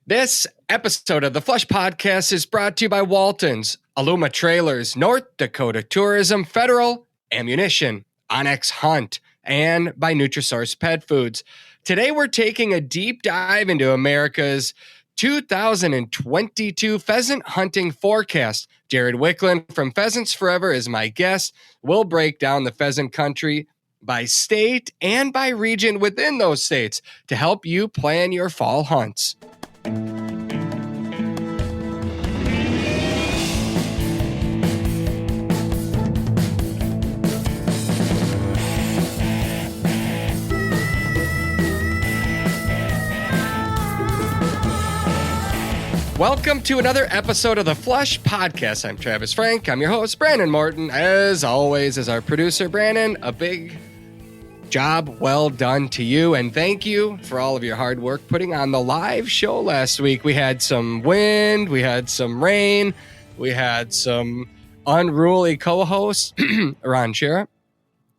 This episode of the Flush Podcast is brought to you by Walton's, Aluma Trailers, North Dakota Tourism, Federal Ammunition, Onyx Hunt, and by Nutrisource Pet Foods. Today we're taking a deep dive into America's 2022 pheasant hunting forecast. Jared Wiklund from Pheasants Forever is my guest. We'll break down the pheasant country by state and by region within those states to help you plan your fall hunts. Welcome to another episode of the Flush Podcast. I'm Travis Frank. I'm your host, Brandon Morton. As always, as our producer, Brandon, a big job well done to you. And thank you for all of your hard work putting on the live show last week. We had some wind, we had some rain, we had some unruly co-hosts, Ron Shera.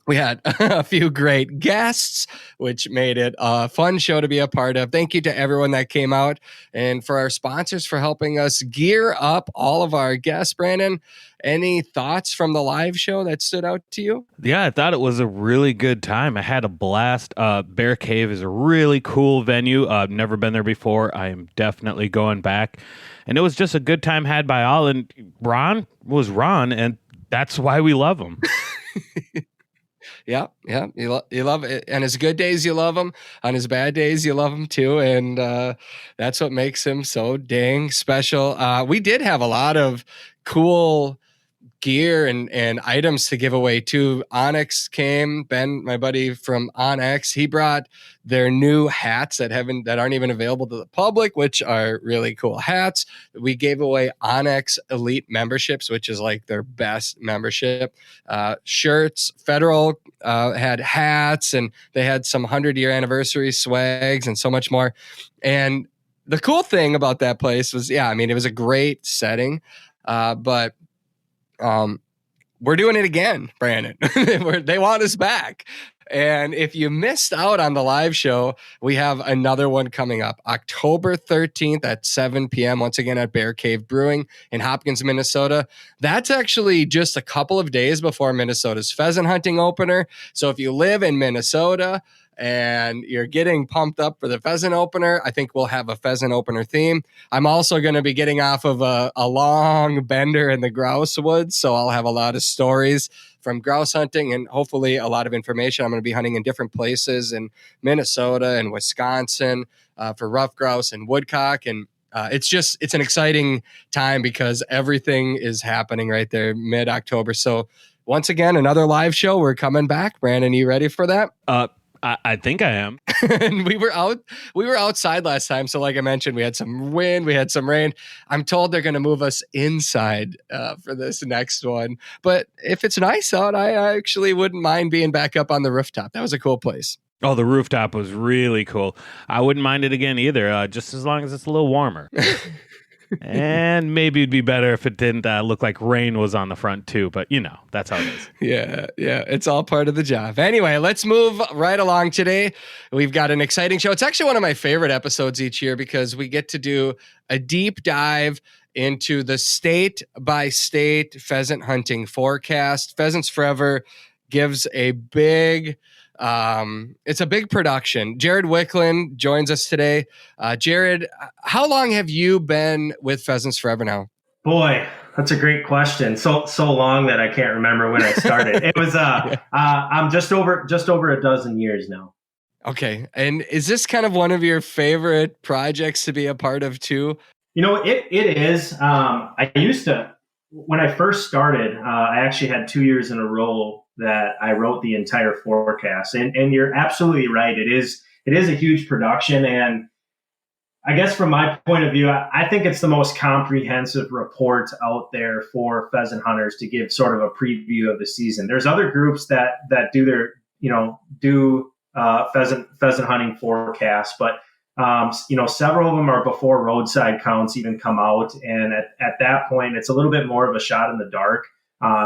We had a few great guests, which made it a fun show to be a part of. Thank you to everyone that came out and for our sponsors for helping us gear up all of our guests. Brandon, any thoughts from the live show that stood out to you? Yeah, I thought it was a really good time. I had a blast. Bear Cave is a really cool venue. I've never been there before. I am definitely going back. And it was just a good time had by all. And Ron was Ron, and that's why we love him. Yeah. You love it. On his good days, you love him. On his bad days, you love him too. And that's what makes him so dang special. We did have a lot of cool gear and items to give away too. Onyx came, Ben, my buddy from Onyx, he brought their new hats that aren't even available to the public, which are really cool hats. We gave away Onyx Elite memberships, which is like their best membership. Shirts, Federal had hats, and they had some 100-year anniversary swags and so much more. And the cool thing about that place was, it was a great setting, but we're doing it again, Brandon. They want us back. And if you missed out on the live show, we have another one coming up October 13th at 7 p.m. Once again at Bear Cave Brewing in Hopkins, Minnesota. That's actually just a couple of days before Minnesota's pheasant hunting opener. So if you live in Minnesota and you're getting pumped up for the pheasant opener, I think we'll have a pheasant opener theme. I'm also going to be getting off of a long bender in the grouse woods, so I'll have a lot of stories from grouse hunting and hopefully a lot of information. I'm going to be hunting in different places in Minnesota and Wisconsin for rough grouse and woodcock. And it's an exciting time because everything is happening right there mid-October. So once again, another live show. We're coming back. Brandon, you ready for that? I think I am. And we were outside last time. So like I mentioned, we had some wind, we had some rain. I'm told they're going to move us inside for this next one. But if it's nice out, I actually wouldn't mind being back up on the rooftop. That was a cool place. Oh, the rooftop was really cool. I wouldn't mind it again either, just as long as it's a little warmer. And maybe it'd be better if it didn't look like rain was on the front too, but that's how it is. Yeah, it's all part of the job. Anyway, let's move right along today. We've got an exciting show. It's actually one of my favorite episodes each year because we get to do a deep dive into the state by state pheasant hunting forecast. Pheasants Forever gives a big it's a big production. Jared Wiklund joins us today. Jared, how long have you been with Pheasants Forever now? Boy, that's a great question. So long that I can't remember when I started. It was I'm just over a dozen years now. Okay. And is this kind of one of your favorite projects to be a part of too? It is. I used to, when I first started, I actually had 2 years in a row that I wrote the entire forecast. And you're absolutely right. It is a huge production. And I guess from my point of view, I think it's the most comprehensive report out there for pheasant hunters to give sort of a preview of the season. There's other groups that do their, pheasant hunting forecasts, but several of them are before roadside counts even come out. And at that point, it's a little bit more of a shot in the dark.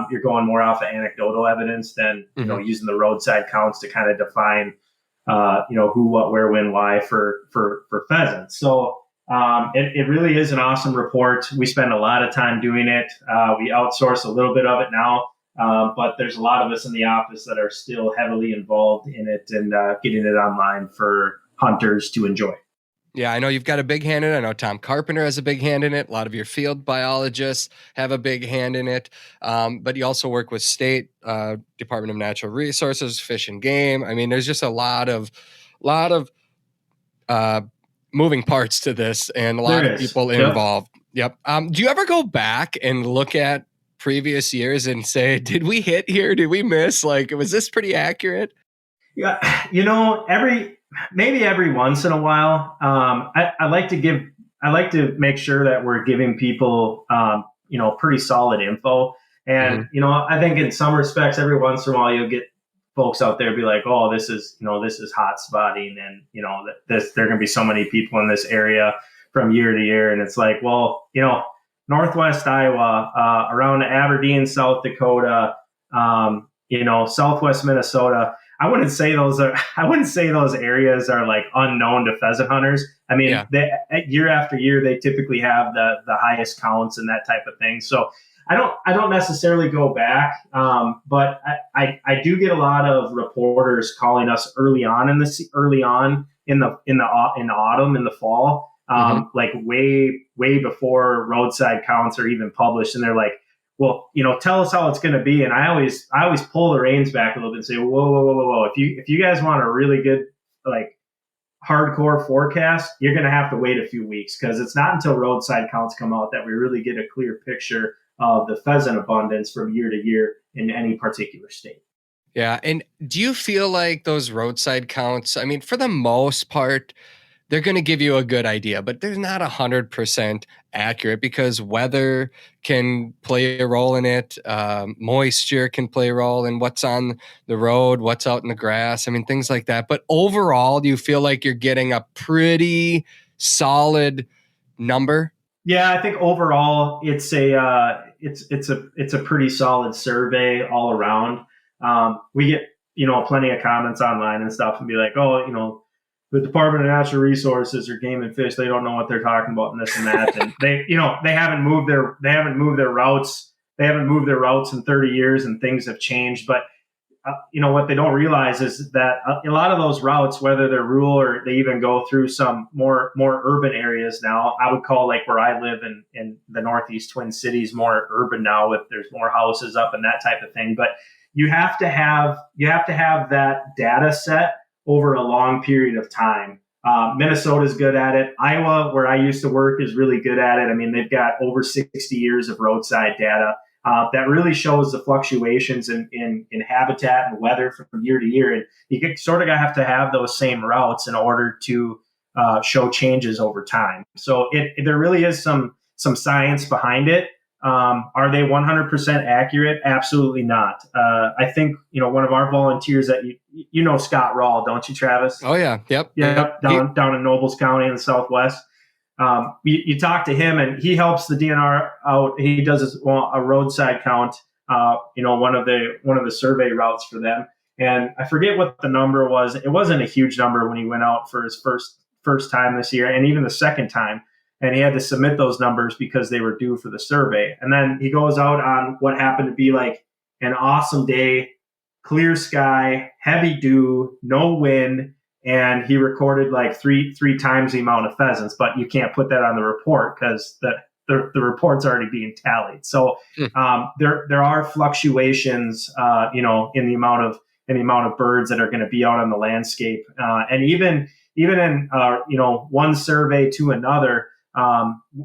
You're going more off of anecdotal evidence than, using the roadside counts to kind of define, who, what, where, when, why for pheasants. So It really is an awesome report. We spend a lot of time doing it. We outsource a little bit of it now, but there's a lot of us in the office that are still heavily involved in it and getting it online for hunters to enjoy. Yeah, I know you've got a big hand in it. I know Tom Carpenter has a big hand in it. A lot of your field biologists have a big hand in it. But you also work with state Department of Natural Resources, Fish and Game. I mean, there's just a lot of moving parts to this and a lot of people involved. Yep. Do you ever go back and look at previous years and say, did we hit here? Did we miss? Like, was this pretty accurate? Yeah, maybe every once in a while. I like to make sure that we're giving people, pretty solid info. And, I think in some respects, every once in a while, you'll get folks out there be like, oh, this is hot spotting. And, there are going to be so many people in this area from year to year. And it's like, well, Northwest Iowa, around Aberdeen, South Dakota, Southwest Minnesota. I wouldn't say those areas are like unknown to pheasant hunters. I mean, year after year, they typically have the highest counts and that type of thing. So I don't necessarily go back, but I do get a lot of reporters calling us early on in the autumn, in the fall, like way before roadside counts are even published, and they're like, well, tell us how it's going to be. And I always pull the reins back a little bit and say, whoa. If you guys want a really good, like, hardcore forecast, you're going to have to wait a few weeks, because it's not until roadside counts come out that we really get a clear picture of the pheasant abundance from year to year in any particular state. Yeah. And do you feel like those roadside counts, I mean, for the most part, they're going to give you a good idea, but they're not 100% accurate, because weather can play a role in it. Moisture can play a role in what's on the road, what's out in the grass. I mean, things like that. But overall, do you feel like you're getting a pretty solid number? Yeah, I think overall it's a pretty solid survey all around. We get, plenty of comments online and stuff and be like, oh, the Department of Natural Resources or Game and Fish, they don't know what they're talking about and this and that. And they haven't moved their routes. They haven't moved their routes in 30 years, and things have changed. But what they don't realize is that a lot of those routes, whether they're rural or they even go through some more urban areas now, I would call, like, where I live in the Northeast Twin Cities, more urban now, there's more houses up and that type of thing. But you have to have that data set over a long period of time. Minnesota's good at it. Iowa, where I used to work, is really good at it. I mean, they've got over 60 years of roadside data that really shows the fluctuations in habitat and weather from year to year. And you sort of have to have those same routes in order to show changes over time. So there really is some science behind it. Are they 100% accurate? Absolutely not. I think, one of our volunteers that Scott Rawl, don't you, Travis? Oh yeah. Yep. Down in Nobles County in the Southwest. You talk to him and he helps the DNR out. He does a roadside count, one of the survey routes for them. And I forget what the number was. It wasn't a huge number when he went out for his first time this year, and even the second time. And he had to submit those numbers because they were due for the survey. And then he goes out on what happened to be like an awesome day, clear sky, heavy dew, no wind. And he recorded like three times the amount of pheasants, but you can't put that on the report because the report's already being tallied. So there are fluctuations, in the amount of birds that are going to be out on the landscape. And even in one survey to another,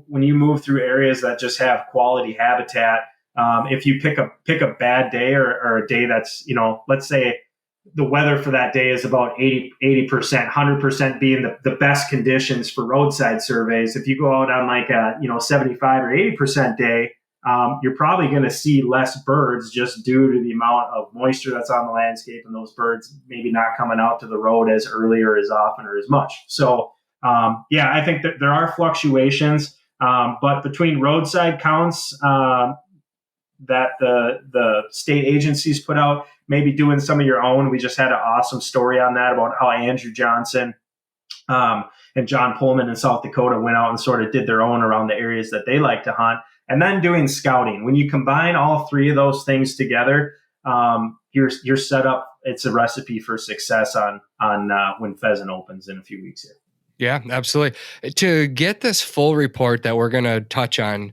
when you move through areas that just have quality habitat, if you pick a bad day or a day that's, let's say the weather for that day is about 80%, 100% being the best conditions for roadside surveys. If you go out on like a, 75 or 80% day, you're probably going to see less birds just due to the amount of moisture that's on the landscape, and those birds maybe not coming out to the road as early or as often or as much. So, I think that there are fluctuations, but between roadside counts that the state agencies put out, maybe doing some of your own. We just had an awesome story on that about how Andrew Johnson And John Pullman in South Dakota went out and sort of did their own around the areas that they like to hunt. And then doing scouting. When you combine all three of those things together, you're set up. It's a recipe for success on when pheasant opens in a few weeks here. Yeah, absolutely. To get this full report that we're going to touch on,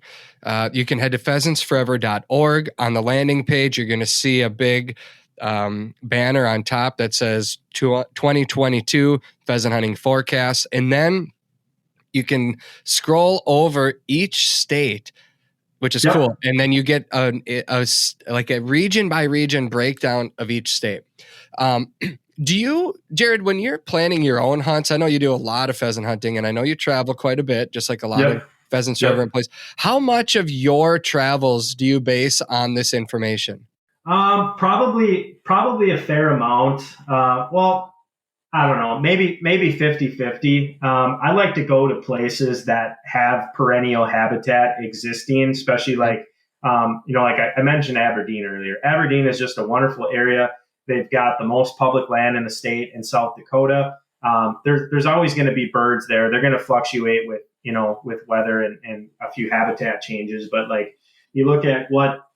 you can head to pheasantsforever.org. On the landing page, you're going to see a big banner on top that says 2022 pheasant hunting forecast. And then you can scroll over each state, which is cool. And then you get a region by region breakdown of each state. Do you, Jared, when you're planning your own hunts, I know you do a lot of pheasant hunting, and I know you travel quite a bit, just like a lot of Pheasants Forever employees. How much of your travels do you base on this information? Probably a fair amount. Well, I don't know, maybe 50-50. I like to go to places that have perennial habitat existing, especially like I mentioned Aberdeen earlier. Aberdeen is just a wonderful area. They've got the most public land in the state in South Dakota. There's always going to be birds there. They're going to fluctuate with weather and a few habitat changes. But like you look at what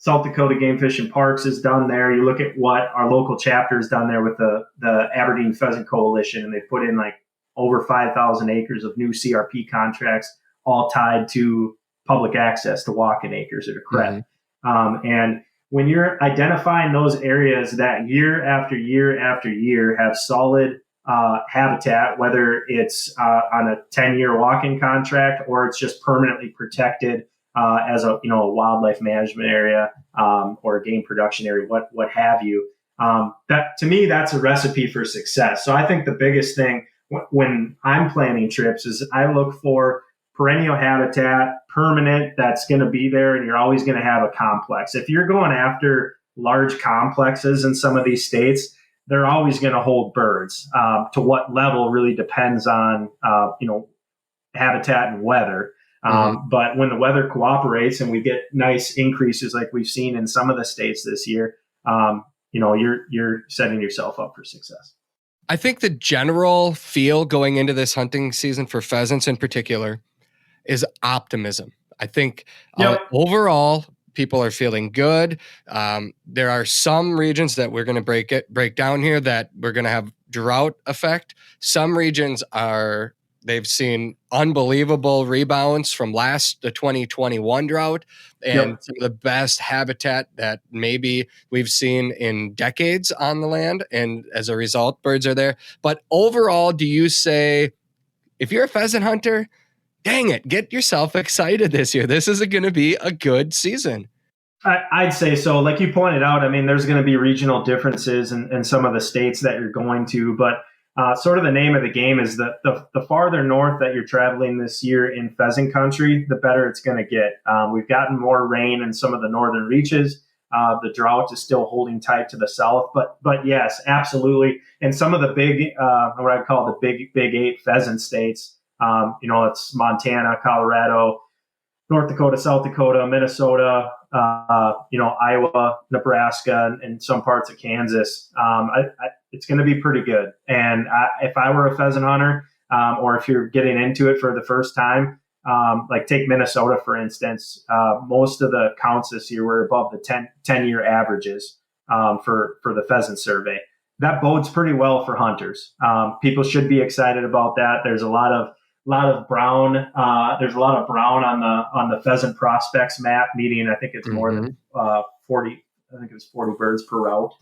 South Dakota Game Fish and Parks has done there. You look at what our local chapter has done there with the Aberdeen Pheasant Coalition, and they put in like over 5,000 acres of new CRP contracts, all tied to public access to walking acres or to CRED. And when you're identifying those areas that year after year after year have solid habitat, whether it's on a 10-year walking contract or it's just permanently protected as a wildlife management area or a game production area, what have you, that to me that's a recipe for success. So I think the biggest thing when I'm planning trips is I look for perennial habitat, permanent, that's going to be there, and you're always going to have a complex. If you're going after large complexes in some of these states, they're always going to hold birds. To what level really depends on habitat and weather. But when the weather cooperates and we get nice increases like we've seen in some of the states this year, you're setting yourself up for success. I think the general feel going into this hunting season for pheasants in particular is optimism. I think overall people are feeling good. There are some regions that we're going to break down here that we're going to have drought effect. Some regions they've seen unbelievable rebounds from the 2021 drought and some of the best habitat that maybe we've seen in decades on the land. And as a result, birds are there. But overall, do you say, if you're a pheasant hunter, dang it, get yourself excited this year. This is going to be a good season. I'd say so. Like you pointed out, I mean, there's going to be regional differences in some of the states that you're going to, but sort of the name of the game is that the farther north that you're traveling this year in pheasant country, the better it's going to get. We've gotten more rain in some of the northern reaches. The drought is still holding tight to the south, but yes, absolutely. And some of the big, what I call the big 8 pheasant states, it's Montana, Colorado, North Dakota, South Dakota, Minnesota, Iowa, Nebraska, and some parts of Kansas. It's going to be pretty good. And if I were a pheasant hunter, or if you're getting into it for the first time, like take Minnesota, for instance, most of the counts this year were above the 10-year averages for the pheasant survey. That bodes pretty well for hunters. People should be excited about that. There's a lot of brown. There's a lot of brown on the pheasant prospects map, meaning I think it's more than 40. I think it was 40 birds per route.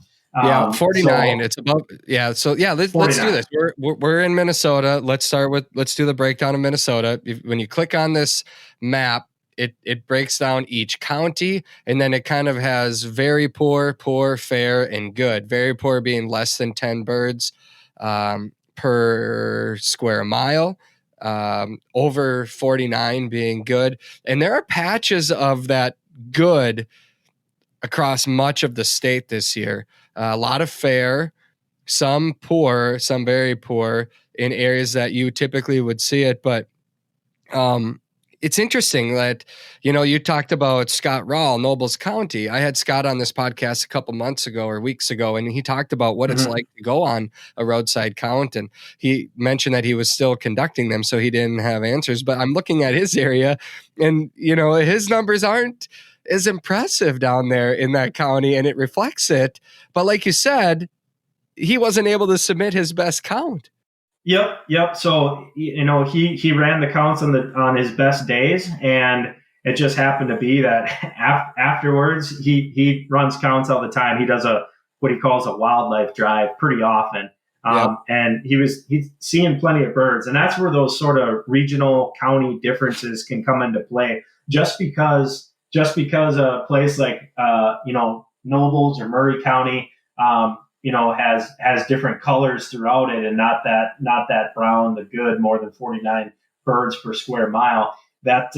49. It's above. Yeah. So let's do this. We're in Minnesota. Let's do the breakdown of Minnesota. When you click on this map, it breaks down each county, and then it kind of has very poor, fair, and good. Very poor being less than 10 birds per square mile. Over 49 being good. And there are patches of that good across much of the state this year. A lot of fair, some poor, some very poor in areas that you typically would see it. But It's interesting that, you talked about Scott Rawl, Nobles County. I had Scott on this podcast a couple months ago or weeks ago, and he talked about what it's like to go on a roadside count. And he mentioned that he was still conducting them, so he didn't have answers. But I'm looking at his area, and, his numbers aren't as impressive down there in that county, and it reflects it. But like you said, he wasn't able to submit his best count. Yep. So he ran the counts on his best days, and it just happened to be that afterwards he runs counts all the time. He does what he calls a wildlife drive pretty often, and he's seeing plenty of birds, and that's where those sort of regional county differences can come into play. Just because a place like Nobles or Murray County has different colors throughout it, and not that brown, the good, more than 49 birds per square mile. That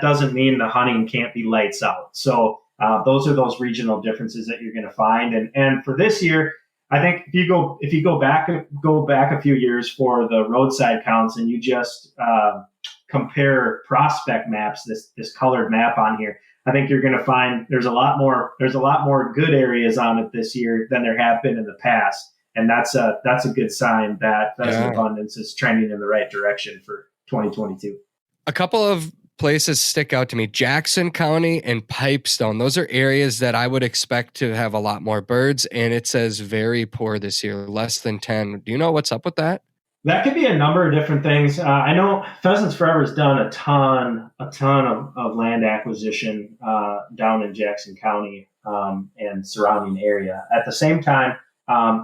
doesn't mean the hunting can't be lights out. So those are those regional differences that you're going to find. And for this year, I think if you go back a few years for the roadside counts, and you just compare prospect maps, this colored map on here, I think you're going to find there's a lot more good areas on it this year than there have been in the past, and that's a good sign that pheasant abundance is trending in the right direction for 2022. A couple of places stick out to me: Jackson County and Pipestone. Those are areas that I would expect to have a lot more birds, and it says very poor this year, less than 10. Do you know what's up with that? That could be a number of different things. I know Pheasants Forever has done a ton of land acquisition down in Jackson County and surrounding area. At the same time,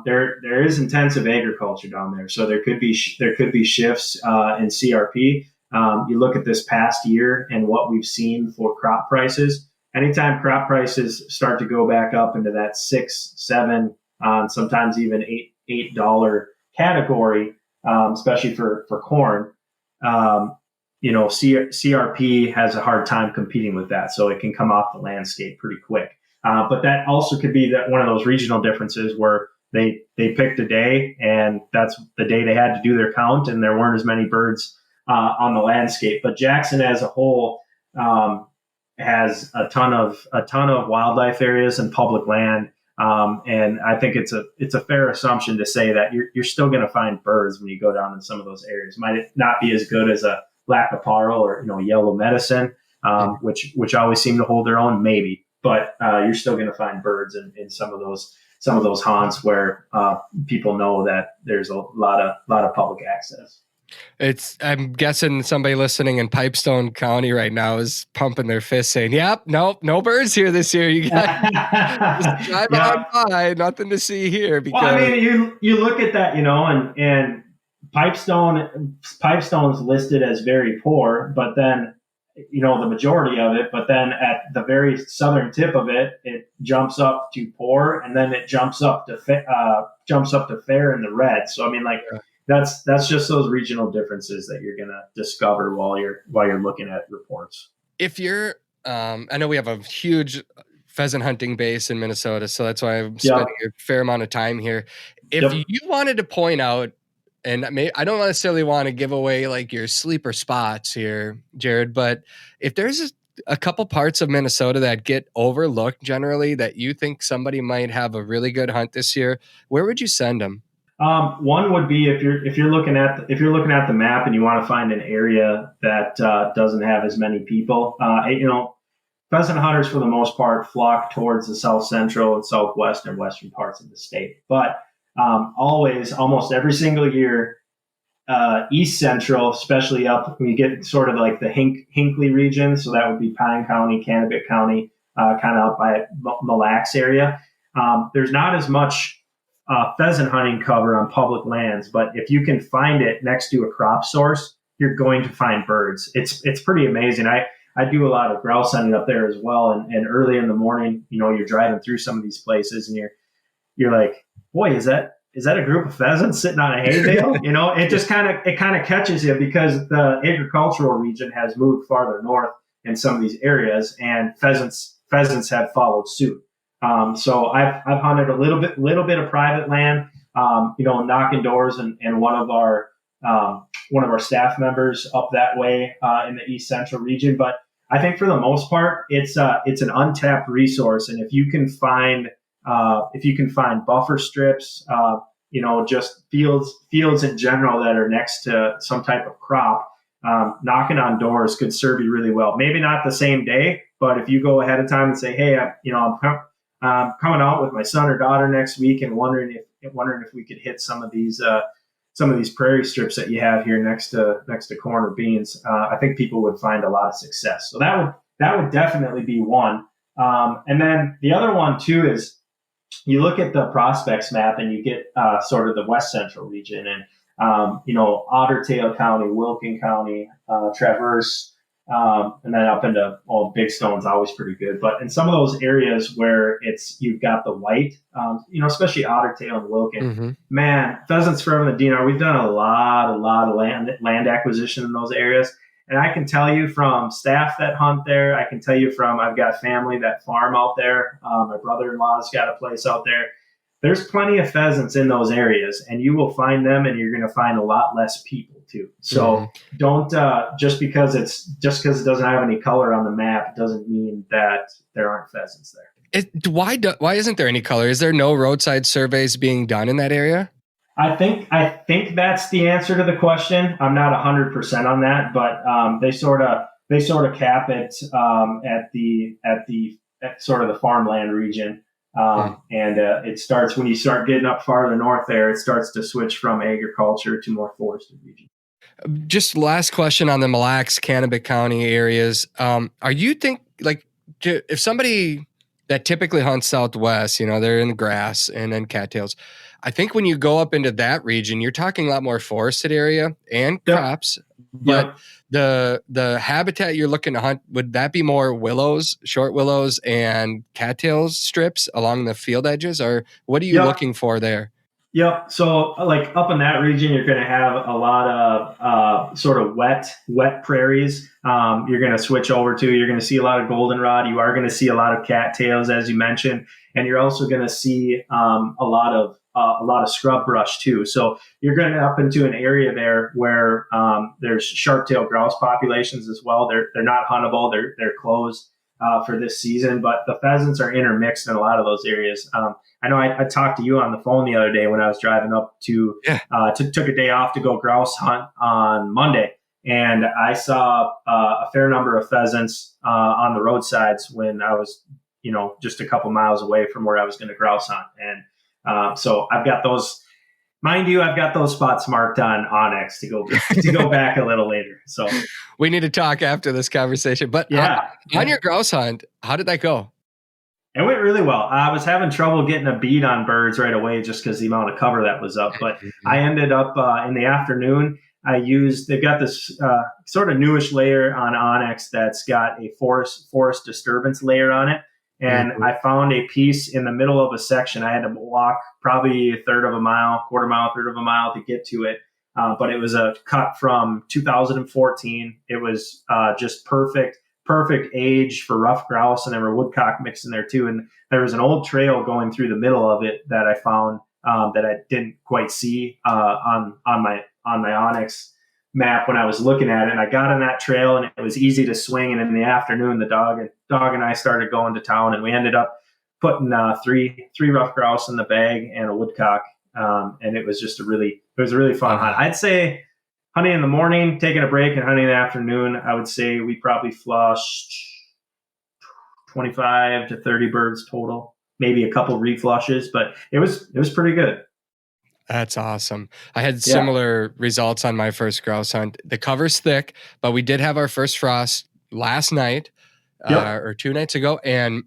there is intensive agriculture down there, so there could be shifts in CRP. You look at this past year and what we've seen for crop prices. Anytime crop prices start to go back up into that $6, $7, sometimes even $8 category. Especially for corn, CRP has a hard time competing with that, so it can come off the landscape pretty quick. But that also could be that one of those regional differences where they picked a day, and that's the day they had to do their count, and there weren't as many birds on the landscape. But Jackson as a whole has a ton of wildlife areas and public land. And I think it's a fair assumption to say that you're still going to find birds when you go down in some of those areas. Might it not be as good as a black parle or yellow medicine, which always seem to hold their own, maybe, but you're still going to find birds in some of those haunts where people know that there's a lot of public access. I'm guessing somebody listening in Pipestone County right now is pumping their fist saying, yep, nope, no birds here this year. You got just drive on by, nothing to see here. Because well, I mean, you look at that, and Pipestone's listed as very poor, but then, the majority of it, but then at the very southern tip of it, it jumps up to poor, and then it jumps up to fair in the red. So, I mean, that's just those regional differences that you're going to discover while you're looking at reports. If you're, I know we have a huge pheasant hunting base in Minnesota, so that's why I'm spending a fair amount of time here. If you wanted to point out, and I don't necessarily want to give away like your sleeper spots here, Jared, but if there's a couple parts of Minnesota that get overlooked generally that you think somebody might have a really good hunt this year, where would you send them? One would be if you're looking at the map and you want to find an area that doesn't have as many people. Pheasant hunters for the most part flock towards the south central and southwest and western parts of the state. But almost every single year, east central, especially up when you get sort of like the Hinckley region, so that would be Pine County, Kennebec County, kind of up by Mille Lacs area. There's not as much pheasant hunting cover on public lands, but if you can find it next to a crop source, you're going to find birds. It's pretty amazing. I do a lot of grouse hunting up there as well, and early in the morning, you're driving through some of these places, and you're like, boy, is that a group of pheasants sitting on a hay bale? It just kind of catches you because the agricultural region has moved farther north in some of these areas, and pheasants have followed suit. So I've hunted a little bit of private land, knocking doors, and one of our one of our staff members up that way in the East Central region. But I think for the most part, it's an untapped resource, and if you can find buffer strips, just fields in general that are next to some type of crop, knocking on doors could serve you really well. Maybe not the same day, but if you go ahead of time and say, hey, I'm coming out with my son or daughter next week and wondering if we could hit some of these prairie strips that you have here next to corn or beans, I think people would find a lot of success. So that would definitely be one. And then the other one too is you look at the prospects map and you get sort of the West Central region and Otter Tail County, Wilkin County, Traverse, and then up into Big Stone's always pretty good. But in some of those areas where you've got the white, especially Otter Tail and Wilkin, man, Pheasants Forever and the DNR, we've done a lot of land acquisition in those areas. And I can tell you from staff that hunt there, I've got family that farm out there. My brother-in-law's got a place out there. There's plenty of pheasants in those areas, and you will find them, and you're going to find a lot less people too. So don't just because it doesn't have any color on the map doesn't mean that there aren't pheasants there. Why isn't there any color? Is there no roadside surveys being done in that area? I think that's the answer to the question. I'm not 100% on that, but they sort of cap it at sort of the farmland region. And it starts when you start getting up farther north there, it starts to switch from agriculture to more forested region. Just last question on the Mille Lacs, Kennebec County areas. Are you if somebody that typically hunts Southwest, they're in the grass and then cattails. I think when you go up into that region, you're talking a lot more forested area and crops, but the habitat you're looking to hunt, would that be more willows, short willows and cattails strips along the field edges, or what are you looking for there? Yep. So like up in that region, you're going to have a lot of sort of wet prairies. You're going to switch over to, you're going to see a lot of goldenrod. You are going to see a lot of cattails, as you mentioned, and you're also going to see a lot of scrub brush too. So you're going up into an area there where there's sharp-tailed grouse populations as well. They're not huntable. They're closed for this season, but the pheasants are intermixed in a lot of those areas. I know I talked to you on the phone the other day when I was driving up took a day off to go grouse hunt on Monday. And I saw a fair number of pheasants on the roadsides when I was, just a couple miles away from where I was going to grouse hunt. And so I've got those, mind you, I've got those spots marked on Onyx to go back a little later. So we need to talk after this conversation. But on your grouse hunt, how did that go? It went really well. I was having trouble getting a bead on birds right away just because the amount of cover that was up. But I ended up in the afternoon, they've got this sort of newish layer on Onyx that's got a forest disturbance layer on it. And I found a piece in the middle of a section. I had to walk probably a third of a mile to get to it. But it was a cut from 2014. It was just perfect age for rough grouse, and there were woodcock mixed in there too. And there was an old trail going through the middle of it that I found that I didn't quite see on my Onyx map when I was looking at it. And I got on that trail, and it was easy to swing. And in the afternoon, the dog and I started going to town, and we ended up putting three rough grouse in the bag and a woodcock. And it was just a really fun hunt. I'd say hunting in the morning, taking a break, and hunting in the afternoon, I would say we probably flushed 25 to 30 birds total, maybe a couple reflushes, but it was pretty good. That's awesome. I had similar results on my first grouse hunt. The cover's thick, but we did have our first frost last night or 2 nights ago, and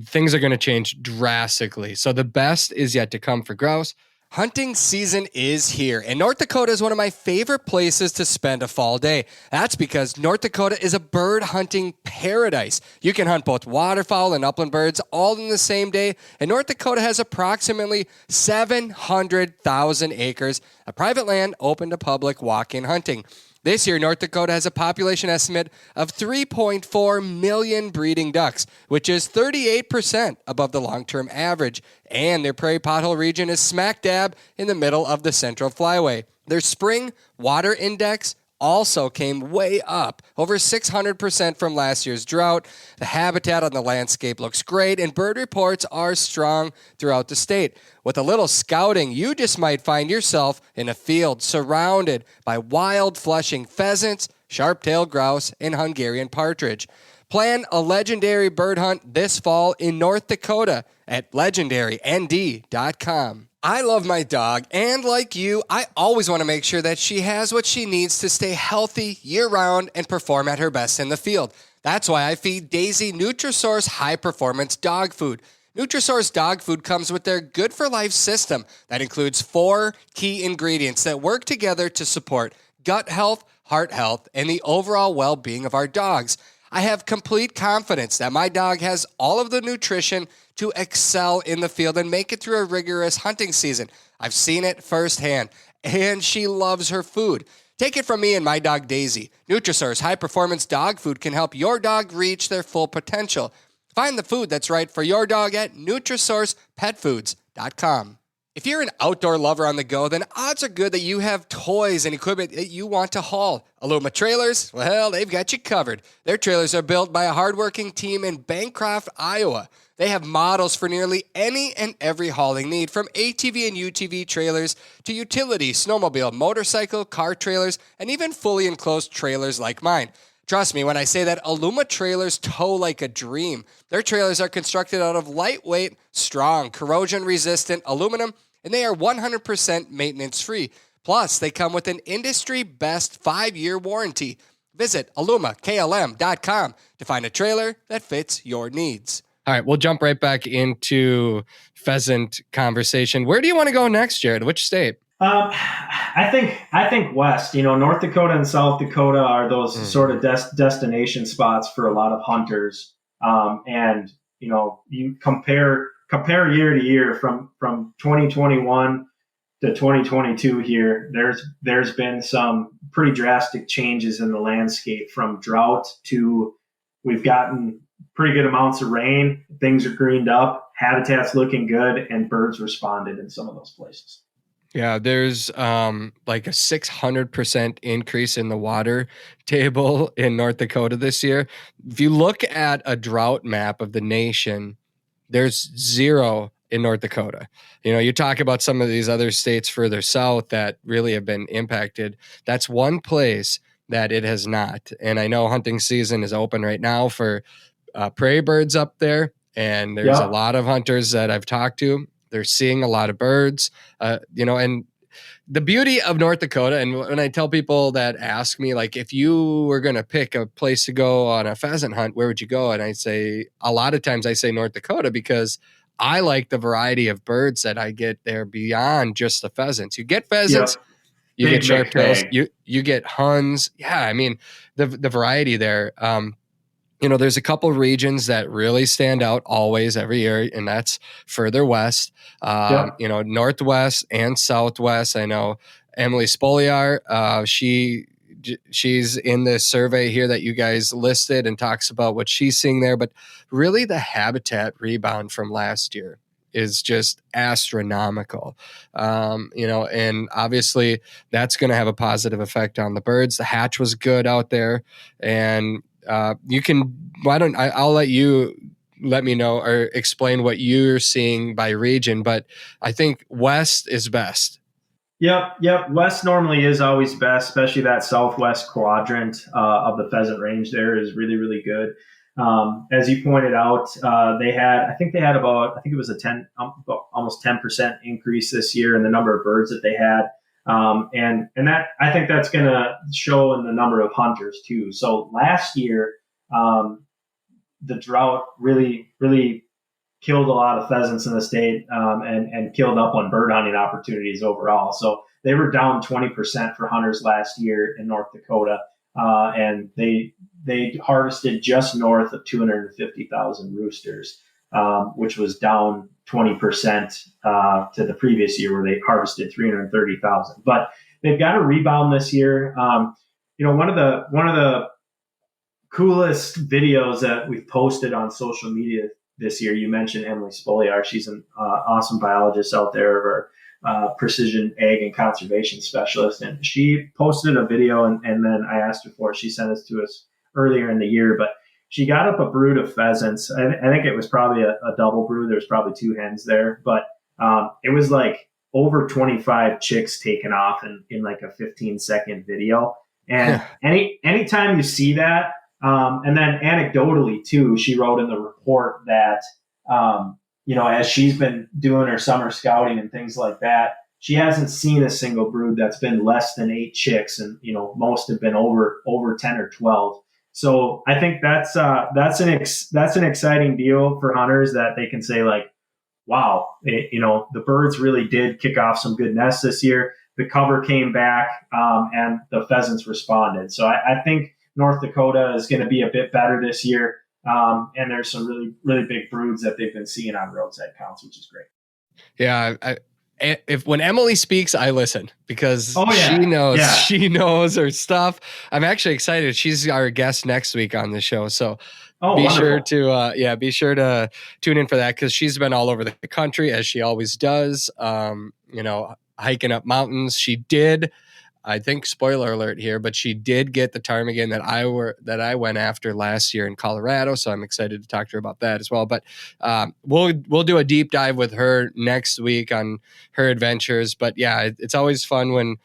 things are going to change drastically. So the best is yet to come for grouse. Hunting season is here, and North Dakota is one of my favorite places to spend a fall day. That's because North Dakota is a bird hunting paradise. You can hunt both waterfowl and upland birds all in the same day, and North Dakota has approximately 700,000 acres of private land open to public walk-in hunting. This year, North Dakota has a population estimate of 3.4 million breeding ducks, which is 38% above the long-term average. And their prairie pothole region is smack dab in the middle of the Central Flyway. Their spring water index also came way up, over 600% from last year's drought. The habitat on the landscape looks great, and bird reports are strong throughout the state. With a little scouting, you just might find yourself in a field surrounded by wild flushing pheasants, sharp-tailed grouse, and Hungarian partridge. Plan a legendary bird hunt this fall in North Dakota at legendarynd.com. I love my dog, and like you, I always want to make sure that she has what she needs to stay healthy year-round and perform at her best in the field. That's why I feed Daisy Nutrisource high-performance dog food. Nutrisource dog food comes with their Good for Life system that includes 4 key ingredients that work together to support gut health, heart health, and the overall well-being of our dogs. I have complete confidence that my dog has all of the nutrition to excel in the field and make it through a rigorous hunting season. I've seen it firsthand, and she loves her food. Take it from me and my dog Daisy. Nutrisource high-performance dog food can help your dog reach their full potential. Find the food that's right for your dog at NutrisourcePetFoods.com. If you're an outdoor lover on the go, then odds are good that you have toys and equipment that you want to haul. Aluma Trailers, well, they've got you covered. Their trailers are built by a hardworking team in Bancroft, Iowa. They have models for nearly any and every hauling need, from ATV and UTV trailers to utility, snowmobile, motorcycle, car trailers, and even fully enclosed trailers like mine. Trust me when I say that Aluma trailers tow like a dream. Their trailers are constructed out of lightweight, strong, corrosion-resistant aluminum, and they are 100% maintenance-free. Plus, they come with an industry-best 5-year warranty. Visit alumaklm.com to find a trailer that fits your needs. All right, we'll jump right back into pheasant conversation. Where do you want to go next, Jared? Which state? I think West. North Dakota and South Dakota are those sort of destination spots for a lot of hunters. And you compare year to year from 2021 to 2022 here. There's been some pretty drastic changes in the landscape, from drought to we've gotten pretty good amounts of rain. Things are greened up, habitat's looking good, and birds responded in some of those places. Yeah, there's like a 600% increase in the water table in North Dakota this year. If you look at a drought map of the nation, there's 0 in North Dakota. You talk about some of these other states further south that really have been impacted. That's one place that it has not. And I know hunting season is open right now for prairie birds up there. And there's a lot of hunters that I've talked to. They're seeing a lot of birds, and the beauty of North Dakota. And when I tell people that ask me, like, if you were going to pick a place to go on a pheasant hunt, where would you go? And I say, a lot of times I say North Dakota, because I like the variety of birds that I get there beyond just the pheasants. You get pheasants, you get sharp-tails, you get huns. Yeah, I mean, the variety there. There's a couple regions that really stand out always every year, and that's further west, northwest and southwest. I know Emily Spoliar, she's in this survey here that you guys listed and talks about what she's seeing there. But really the habitat rebound from last year is just astronomical, and obviously that's going to have a positive effect on the birds. The hatch was good out there, and I'll let you let me know or explain what you're seeing by region, but I think West is best. Yep. West normally is always best, especially that southwest quadrant of the pheasant range there is really, really good. As you pointed out, I think it was almost 10% increase this year in the number of birds that they had. And that, I think that's going to show in the number of hunters too. So last year, the drought really, really killed a lot of pheasants in the state, and killed up on bird hunting opportunities overall. So they were down 20% for hunters last year in North Dakota. And they harvested just north of 250,000 roosters, which was down 20% to the previous year where they harvested 330,000. But they've got a rebound this year. one of the coolest videos that we've posted on social media this year. You mentioned Emily Spoliar. She's an awesome biologist out there, or precision ag and conservation specialist. And she posted a video, and then I asked her for it. She sent it to us earlier in the year, but she got up a brood of pheasants. I think it was probably a double brood. There's probably two hens there, but it was like over 25 chicks taken off in like a 15-second video. And anytime you see that, and then anecdotally too, she wrote in the report that, as she's been doing her summer scouting and things like that, she hasn't seen a single brood that's been less than 8 chicks. And, most have been over 10 or 12. So I think that's an exciting deal for hunters, that they can say like, wow, the birds really did kick off some good nests this year. The cover came back, and the pheasants responded. So I think North Dakota is going to be a bit better this year. And there's some really, really big broods that they've been seeing on roadside counts, which is great. Yeah. When Emily speaks, I listen, because she knows her stuff. I'm actually excited. She's our guest next week on the show. So be sure to tune in for that, because she's been all over the country, as she always does. Hiking up mountains. She did, I think, spoiler alert here, but she did get the ptarmigan that I went after last year in Colorado. So I'm excited to talk to her about that as well. But we'll do a deep dive with her next week on her adventures. But yeah, it's always fun when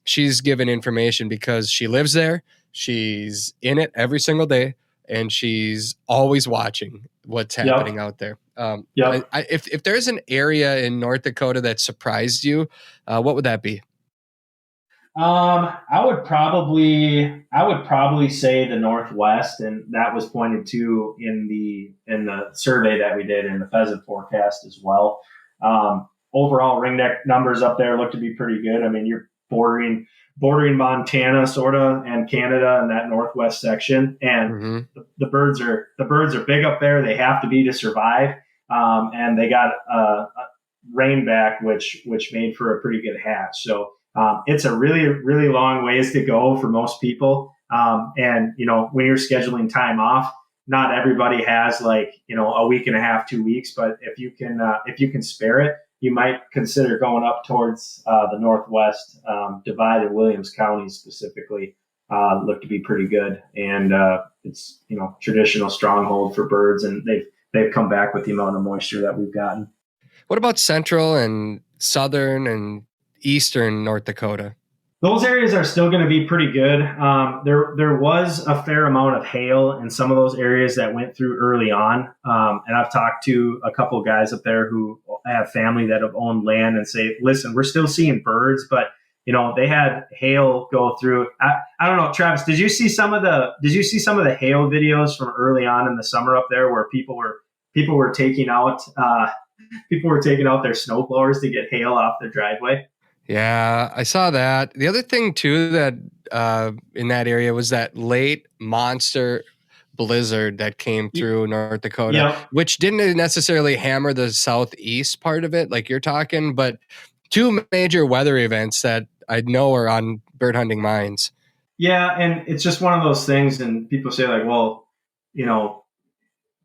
she's given information, because she lives there. She's in it every single day, and she's always watching what's happening out there. If there's an area in North Dakota that surprised you, what would that be? I would probably say the Northwest, and that was pointed to in the survey that we did in the pheasant forecast as well. Overall ringneck numbers up there look to be pretty good. I mean, you're bordering Montana sort of, and Canada in that Northwest section, and the birds are big up there. They have to be to survive, and they got rain back, which made for a pretty good hatch. So it's a really, really long ways to go for most people. And when you're scheduling time off, not everybody has a week and a half, 2 weeks, but if you can spare it, you might consider going up towards the Northwest Divide in Williams County specifically. Look to be pretty good, and it's traditional stronghold for birds, and they've come back with the amount of moisture that we've gotten. What about central and southern and eastern North Dakota? Those areas are still going to be pretty good. There was a fair amount of hail in some of those areas that went through early on. And I've talked to a couple of guys up there who have family that have owned land and say, listen, we're still seeing birds, but they had hail go through. I don't know, Travis, did you see some of the hail videos from early on in the summer up there, where people were taking out their snow blowers to get hail off their driveway? Yeah, I saw that. The other thing too, that in that area, was that late monster blizzard that came through North Dakota, which didn't necessarily hammer the southeast part of it like you're talking, but two major weather events that I know are on bird hunting minds. Yeah, and it's just one of those things, and people say like, well,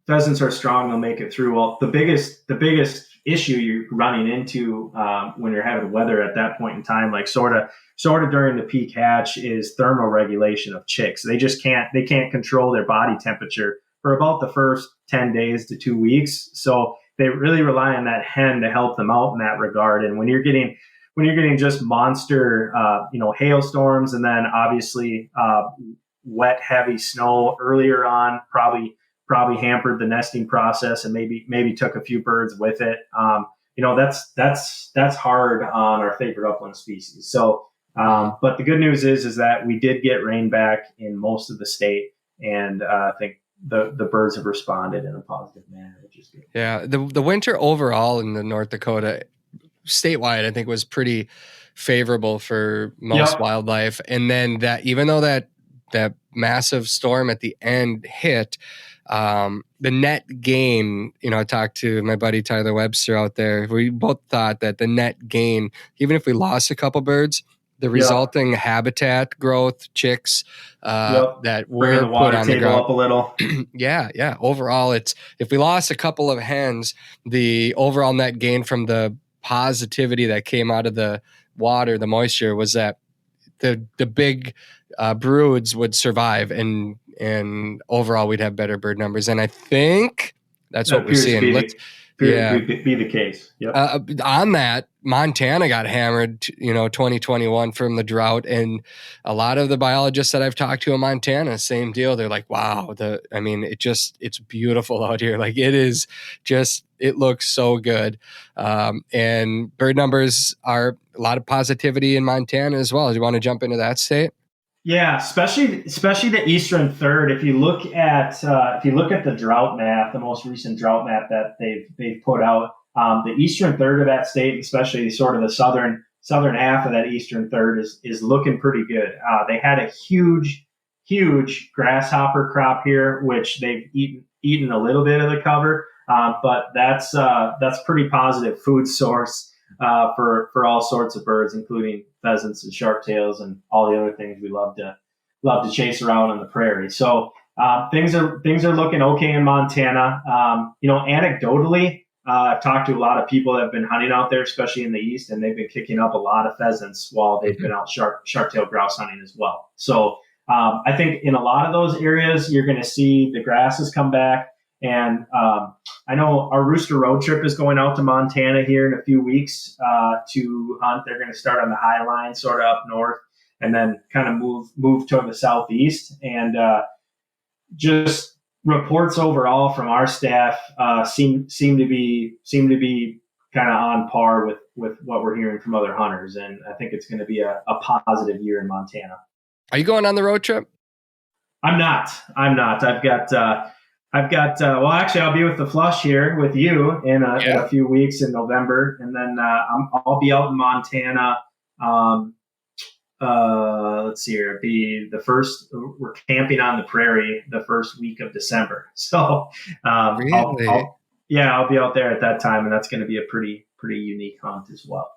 pheasants are strong, they'll make it through. Well, the biggest issue you're running into when you're having weather at that point in time, like sort of during the peak hatch, is thermal regulation of chicks. They can't control their body temperature for about the first 10 days to 2 weeks. So they really rely on that hen to help them out in that regard. And when you're getting just monster, hailstorms, and then obviously wet, heavy snow earlier on, probably hampered the nesting process, and maybe took a few birds with it. That's hard on our favorite upland species. So, but the good news is that we did get rain back in most of the state, and I think the birds have responded in a positive manner, which is good. Yeah, the winter overall in the North Dakota statewide, I think, was pretty favorable for most wildlife. And then that, even though that massive storm at the end hit, the net gain, I talked to my buddy Tyler Webster out there. We both thought that the net gain, even if we lost a couple birds, the Yep. resulting habitat growth, chicks that Bringing were the water put on the table ground. up a little. Yeah. Overall, if we lost a couple of hens, the overall net gain from the positivity that came out of the water, the moisture, was that the big broods would survive, and overall we'd have better bird numbers. And I think that's what we're seeing. Be the case. Yep. On that, Montana got hammered, 2021 from the drought, and a lot of the biologists that I've talked to in Montana, same deal. They're like, "Wow, it's beautiful out here. Like it looks so good." And bird numbers are a lot of positivity in Montana as well. Do you want to jump into that state? Yeah, especially the eastern third. If you look at the drought map, the most recent drought map that they've put out, the eastern third of that state, especially sort of the southern half of that eastern third, is looking pretty good. They had a huge grasshopper crop here, which they've eaten a little bit of the cover, but that's pretty positive food source for all sorts of birds, including pheasants and sharptails and all the other things we love to chase around on the prairie. So things are looking okay in Montana. Anecdotally, I've talked to a lot of people that have been hunting out there, especially in the east, and they've been kicking up a lot of pheasants while they've been out sharptail grouse hunting as well. So I think in a lot of those areas, you're going to see the grasses come back. And I know our rooster road trip is going out to Montana here in a few weeks to hunt. They're going to start on the high line, sort of up north, and then kind of move toward the southeast. And just reports overall from our staff seem to be kind of on par with what we're hearing from other hunters. And I think it's going to be a positive year in Montana. Are you going on the road trip? I'm not. Well, actually, I'll be with the Flush here with you in a few weeks in November, and then I'll be out in Montana. Let's see here. It'll be the first. We're camping on the prairie the first week of December. So, really? I'll be out there at that time, and that's going to be a pretty unique hunt as well.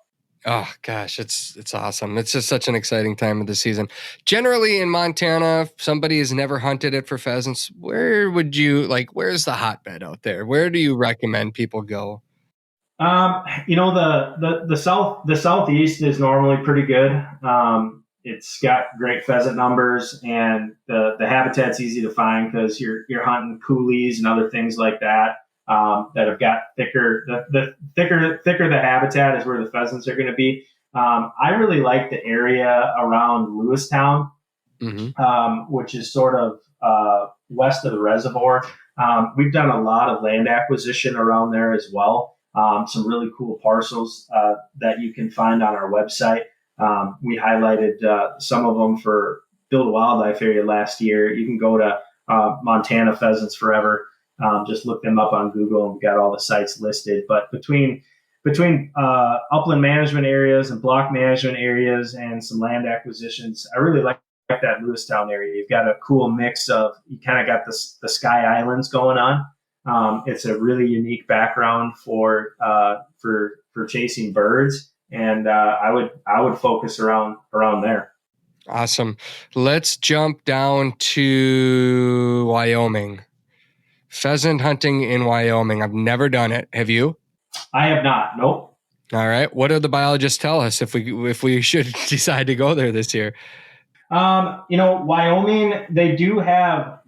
Oh gosh, it's awesome. It's just such an exciting time of the season. Generally in Montana, if somebody has never hunted it for pheasants, where's the hotbed out there? Where do you recommend people go? The southeast is normally pretty good. It's got great pheasant numbers, and the habitat's easy to find because you're hunting coulees and other things like that. That have got thicker. The thicker the habitat is where the pheasants are going to be. I really like the area around Lewistown, which is sort of west of the reservoir. We've done a lot of land acquisition around there as well. Some really cool parcels that you can find on our website. We highlighted some of them for Build a Wildlife Area last year. You can go to Montana Pheasants Forever. Just look them up on Google, and we've got all the sites listed. But between upland management areas and block management areas and some land acquisitions, I really like that Lewistown area. You've got a cool mix of, you kind of got the Sky Islands going on. It's a really unique background for chasing birds, and I would focus around there. Awesome. Let's jump down to Wyoming. Pheasant hunting in Wyoming. I've never done it. Have you? I have not. Nope. All right. What do the biologists tell us if we should decide to go there this year? Wyoming, they do have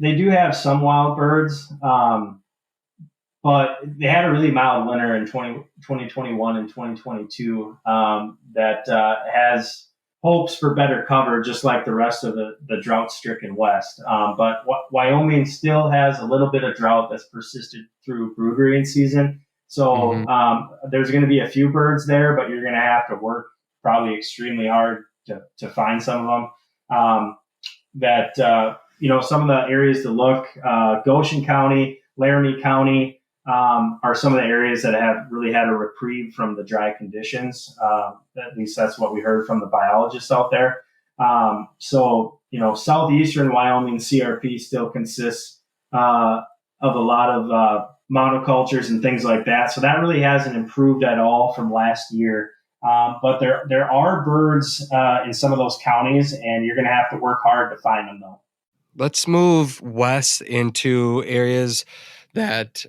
some wild birds, but they had a really mild winter in 2021 and 2022 that has hopes for better cover, just like the rest of the drought-stricken West. But Wyoming still has a little bit of drought that's persisted through brood rearing season. So there's going to be a few birds there, but you're going to have to work probably extremely hard to find some of them. Some of the areas to look, Goshen County, Laramie County, are some of the areas that have really had a reprieve from the dry conditions. At least that's what we heard from the biologists out there. Southeastern Wyoming CRP still consists of a lot of monocultures and things like that. So that really hasn't improved at all from last year. But there are birds in some of those counties, and you're going to have to work hard to find them, though. Let's move west into areas that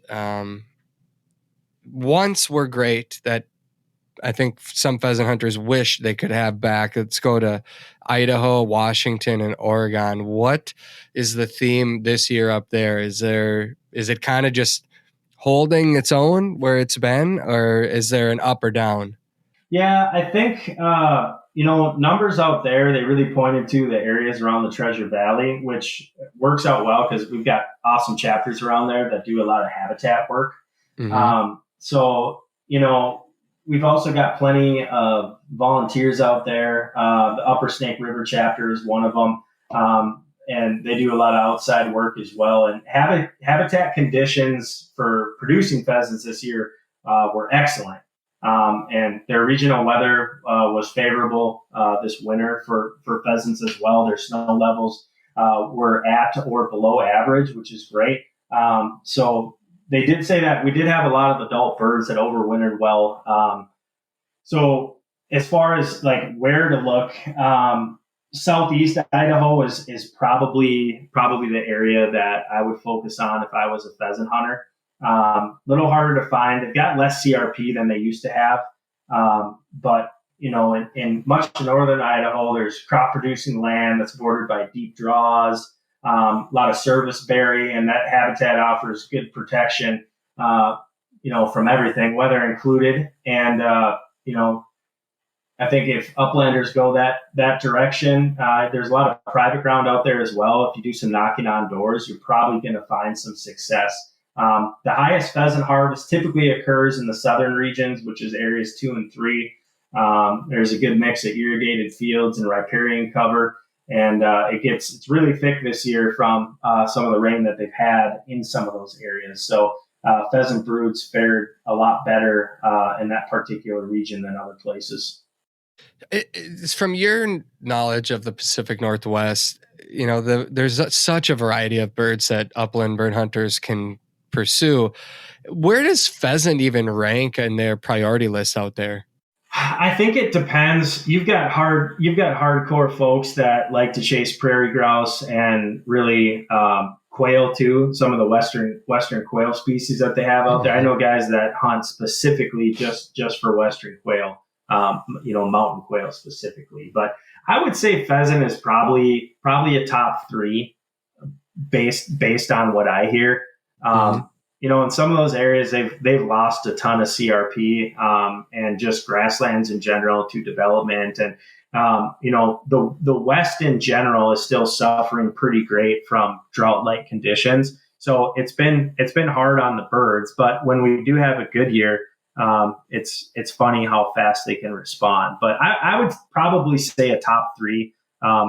once were great, that I think some pheasant hunters wish they could have back. Let's go to Idaho, Washington, and Oregon. What is the theme this year up there? Is it kind of just holding its own where it's been, or is there an up or down? Yeah, I think numbers out there, they really pointed to the areas around the Treasure Valley, which works out well because we've got awesome chapters around there that do a lot of habitat work. Mm-hmm. So we've also got plenty of volunteers out there. The Upper Snake River chapter is one of them, and they do a lot of outside work as well. And habitat conditions for producing pheasants this year were excellent. And their regional weather was favorable this winter for pheasants as well. Their snow levels were at or below average, which is great. So they did say that we did have a lot of adult birds that overwintered well. So as far as like where to look, southeast Idaho is probably the area that I would focus on if I was a pheasant hunter. Little harder to find. They've got less CRP than they used to have. But in much northern Idaho, there's crop producing land that's bordered by deep draws, a lot of service berry, and that habitat offers good protection, from everything, weather included. And, I think if uplanders go that direction, there's a lot of private ground out there as well. If you do some knocking on doors, you're probably going to find some success. The highest pheasant harvest typically occurs in the southern regions, which is areas 2 and 3. There's a good mix of irrigated fields and riparian cover, and it's really thick this year from some of the rain that they've had in some of those areas. So pheasant broods fared a lot better in that particular region than other places. It's from your knowledge of the Pacific Northwest, there's such a variety of birds that upland bird hunters can pursue. Where does pheasant even rank in their priority list out there? I think it depends. You've got hardcore folks that like to chase prairie grouse and really quail too. Some of the western quail species that they have out there. I know guys that hunt specifically just for western quail, mountain quail specifically. But I would say pheasant is probably a top 3 based on what I hear. In some of those areas, they've lost a ton of CRP and just grasslands in general to development. And, the West in general is still suffering pretty great from drought-like conditions. So it's been hard on the birds. But when we do have a good year, it's funny how fast they can respond. But I would probably say a top 3.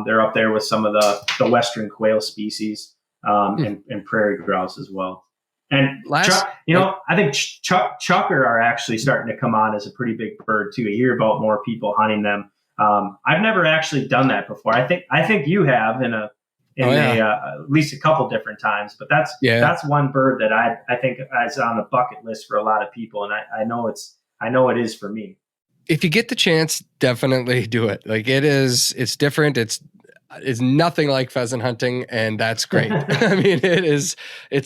They're up there with some of the Western quail species and prairie grouse as well. And I think chukar are actually starting to come on as a pretty big bird too. You hear about more people hunting them. I've never actually done that before. I think you have at least a couple different times. But that's one bird that I think is on the bucket list for a lot of people, and I know it is for me. If you get the chance, definitely do it. Like it's different. It's nothing like pheasant hunting, and that's great. I mean, it's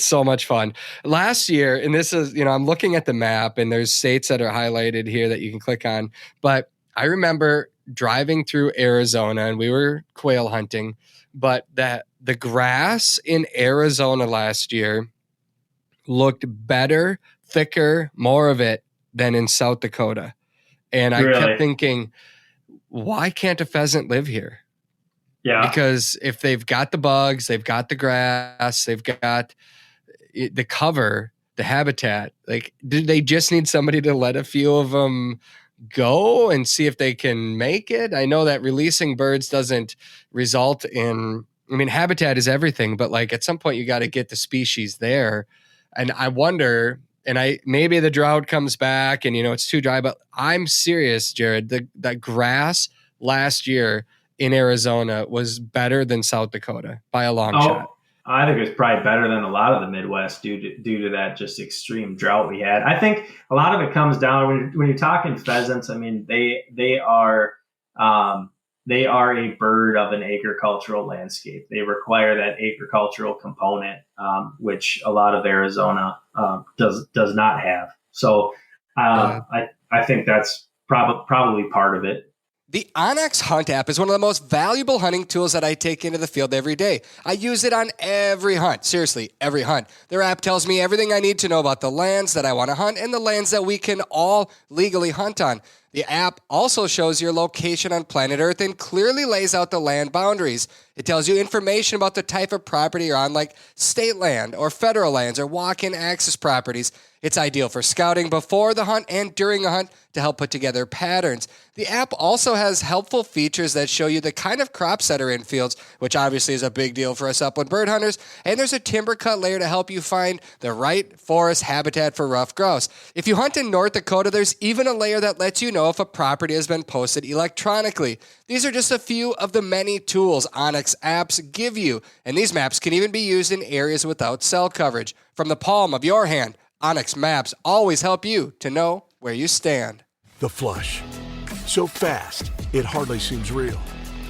so much fun. Last year, and this is, I'm looking at the map and there's states that are highlighted here that you can click on, but I remember driving through Arizona and we were quail hunting, but the grass in Arizona last year looked better, thicker, more of it than in South Dakota. And I kept thinking, why can't a pheasant live here? Yeah. Because if they've got the bugs, they've got the grass, they've got the cover, the habitat, like, do they just need somebody to let a few of them go and see if they can make it? I know that releasing birds doesn't result in, habitat is everything, but like at some point you got to get the species there. And I wonder, maybe the drought comes back and, it's too dry, but I'm serious, Jared, that grass last year in Arizona was better than South Dakota by a long shot. I think it was probably better than a lot of the Midwest due to that just extreme drought we had. I think a lot of it comes down when you're talking pheasants. I mean, um, they are a bird of an agricultural landscape. They require that agricultural component, which a lot of Arizona does not have. So Yeah. I think that's probably part of it. The onX Hunt app is one of the most valuable hunting tools that I take into the field every day. I use it on every hunt, seriously, every hunt. Their app tells me everything I need to know about the lands that I want to hunt and the lands that we can all legally hunt on. The app also shows your location on planet Earth and clearly lays out the land boundaries. It tells you information about the type of property you're on, like state land or federal lands or walk-in access properties. It's ideal for scouting before the hunt and during a hunt to help put together patterns. The app also has helpful features that show you the kind of crops that are in fields, which obviously is a big deal for us upland bird hunters. And there's a timber cut layer to help you find the right forest habitat for ruffed grouse. If you hunt in North Dakota, there's even a layer that lets you know if a property has been posted electronically. These are just a few of the many tools onX apps give you, and these maps can even be used in areas without cell coverage. From the palm of your hand, onX maps always help you to know where you stand. The flush. So fast, it hardly seems real.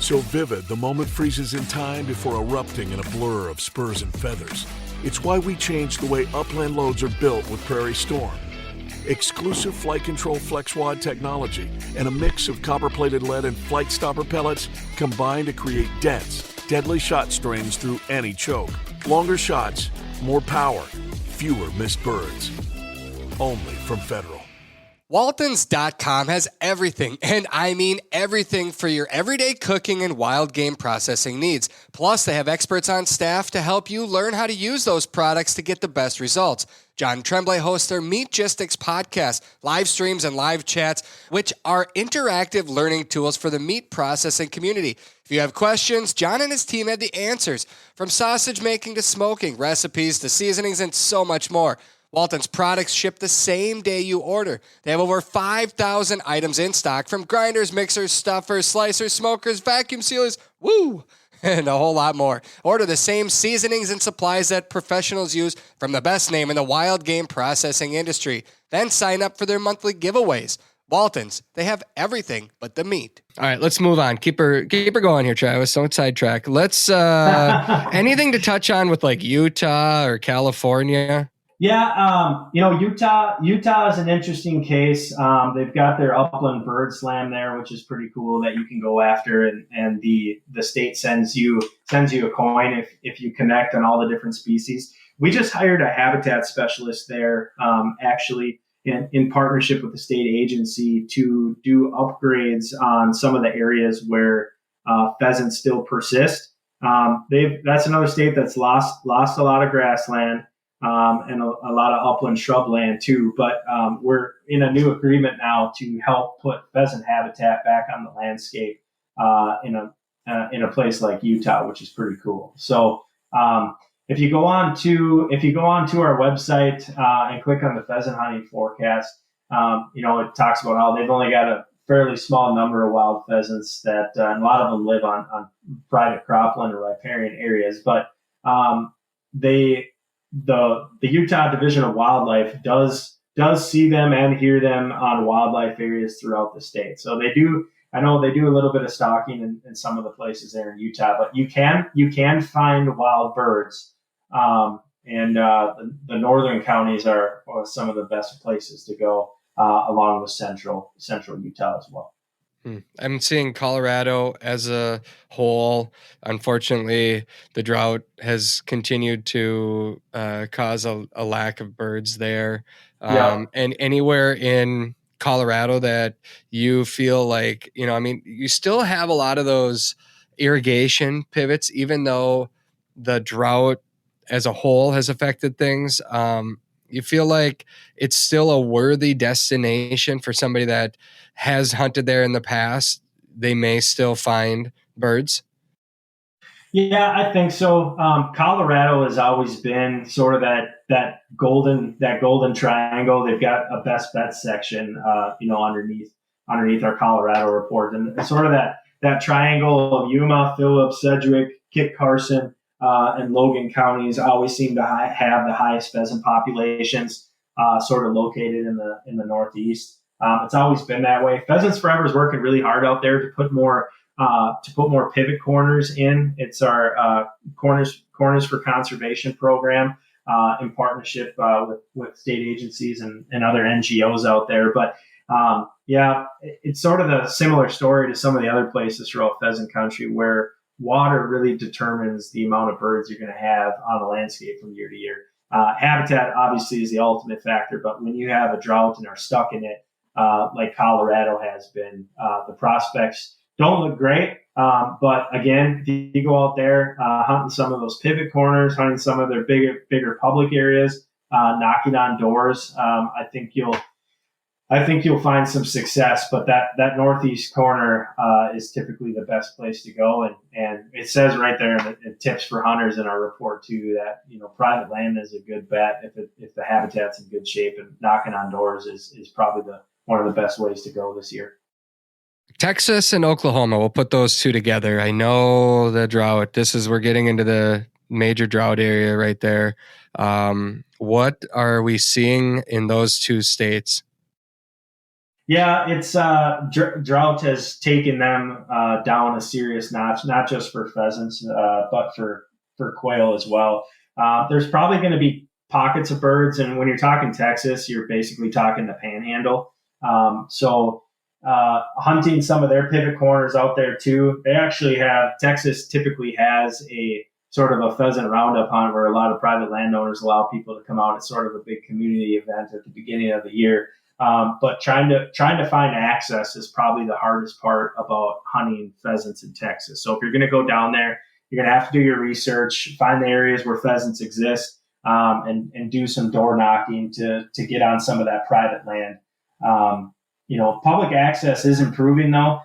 So vivid, the moment freezes in time before erupting in a blur of spurs and feathers. It's why we changed the way upland loads are built with Prairie Storm. Exclusive flight control FlexWad technology and a mix of copper-plated lead and flight stopper pellets combine to create dense, deadly shot strings through any choke. Longer shots, more power, fewer missed birds. Only from Federal. Waltons.com has everything, and I mean everything for your everyday cooking and wild game processing needs. Plus, they have experts on staff to help you learn how to use those products to get the best results. John Tremblay hosts their Meatgistics podcast, live streams and live chats, which are interactive learning tools for the meat processing community. If you have questions, John and his team have the answers, from sausage making to smoking, recipes to seasonings, and so much more. Walton's products ship the same day you order. They have over 5,000 items in stock, from grinders, mixers, stuffers, slicers, smokers, vacuum sealers, and a whole lot more. Order the same seasonings and supplies that professionals use from the best name in the wild game processing industry. Then sign up for their monthly giveaways. Waltons, they have everything but the meat. All right, let's move on. Keep her going here, Travis. Don't sidetrack. Let's anything to touch on with like Utah or California? Yeah, Utah is an interesting case. They've got their upland bird slam there, which is pretty cool that you can go after, and the state sends you a coin if you connect on all the different species. We just hired a habitat specialist there, actually in partnership with the state agency to do upgrades on some of the areas where pheasants still persist. That's another state that's lost a lot of grassland. And a lot of upland shrubland too. But we're in a new agreement now to help put pheasant habitat back on the landscape in a place like Utah, which is pretty cool. So if you go on to our website and click on the pheasant hunting forecast, it talks about how they've only got a fairly small number of wild pheasants that and a lot of them live on private cropland or riparian areas, but the Utah Division of Wildlife does see them and hear them on wildlife areas throughout the state. So I know they do a little bit of stalking in some of the places there in Utah, but you can find wild birds. And the northern counties are some of the best places to go, along with central Utah as well. I'm seeing Colorado as a whole. Unfortunately, the drought has continued to cause a lack of birds there. And anywhere in Colorado that you feel like, you still have a lot of those irrigation pivots, even though the drought as a whole has affected things. You feel like it's still a worthy destination for somebody that has hunted there in the past. They may still find birds. Yeah, I think so. Colorado has always been sort of that golden triangle. They've got a best bet section, underneath our Colorado report, and sort of that triangle of Yuma, Phillips, Sedgwick, Kit Carson. and Logan counties always seem to have the highest pheasant populations, sort of located in the Northeast. It's always been that way. Pheasants Forever is working really hard out there to put more pivot corners in. It's our corners for Conservation program in partnership with state agencies and other NGOs out there. But it's sort of a similar story to some of the other places throughout pheasant country where water really determines the amount of birds you're going to have on the landscape from year to year. Habitat obviously is the ultimate factor, but when you have a drought and are stuck in it, like Colorado has been, the prospects don't look great. But again, if you go out there hunting some of those pivot corners, hunting some of their bigger public areas, knocking on doors, I think you'll find some success. But that northeast corner is typically the best place to go, and it says right there in tips for hunters in our report too that private land is a good bet if the habitat's in good shape, and knocking on doors is probably one of the best ways to go this year. Texas and Oklahoma, we'll put those two together. I know the drought. We're getting into the major drought area right there. What are we seeing in those two states? Yeah, it's drought has taken them down a serious notch, not just for pheasants, but for quail as well. There's probably going to be pockets of birds, and when you're talking Texas, you're basically talking the Panhandle. Hunting some of their pivot corners out there too. They actually Texas typically has a sort of a pheasant roundup hunt where a lot of private landowners allow people to come out. It's sort of a big community event at the beginning of the year. But trying to find access is probably the hardest part about hunting pheasants in Texas. So if you're going to go down there, you're going to have to do your research, find the areas where pheasants exist, and do some door knocking to get on some of that private land. Public access is improving though.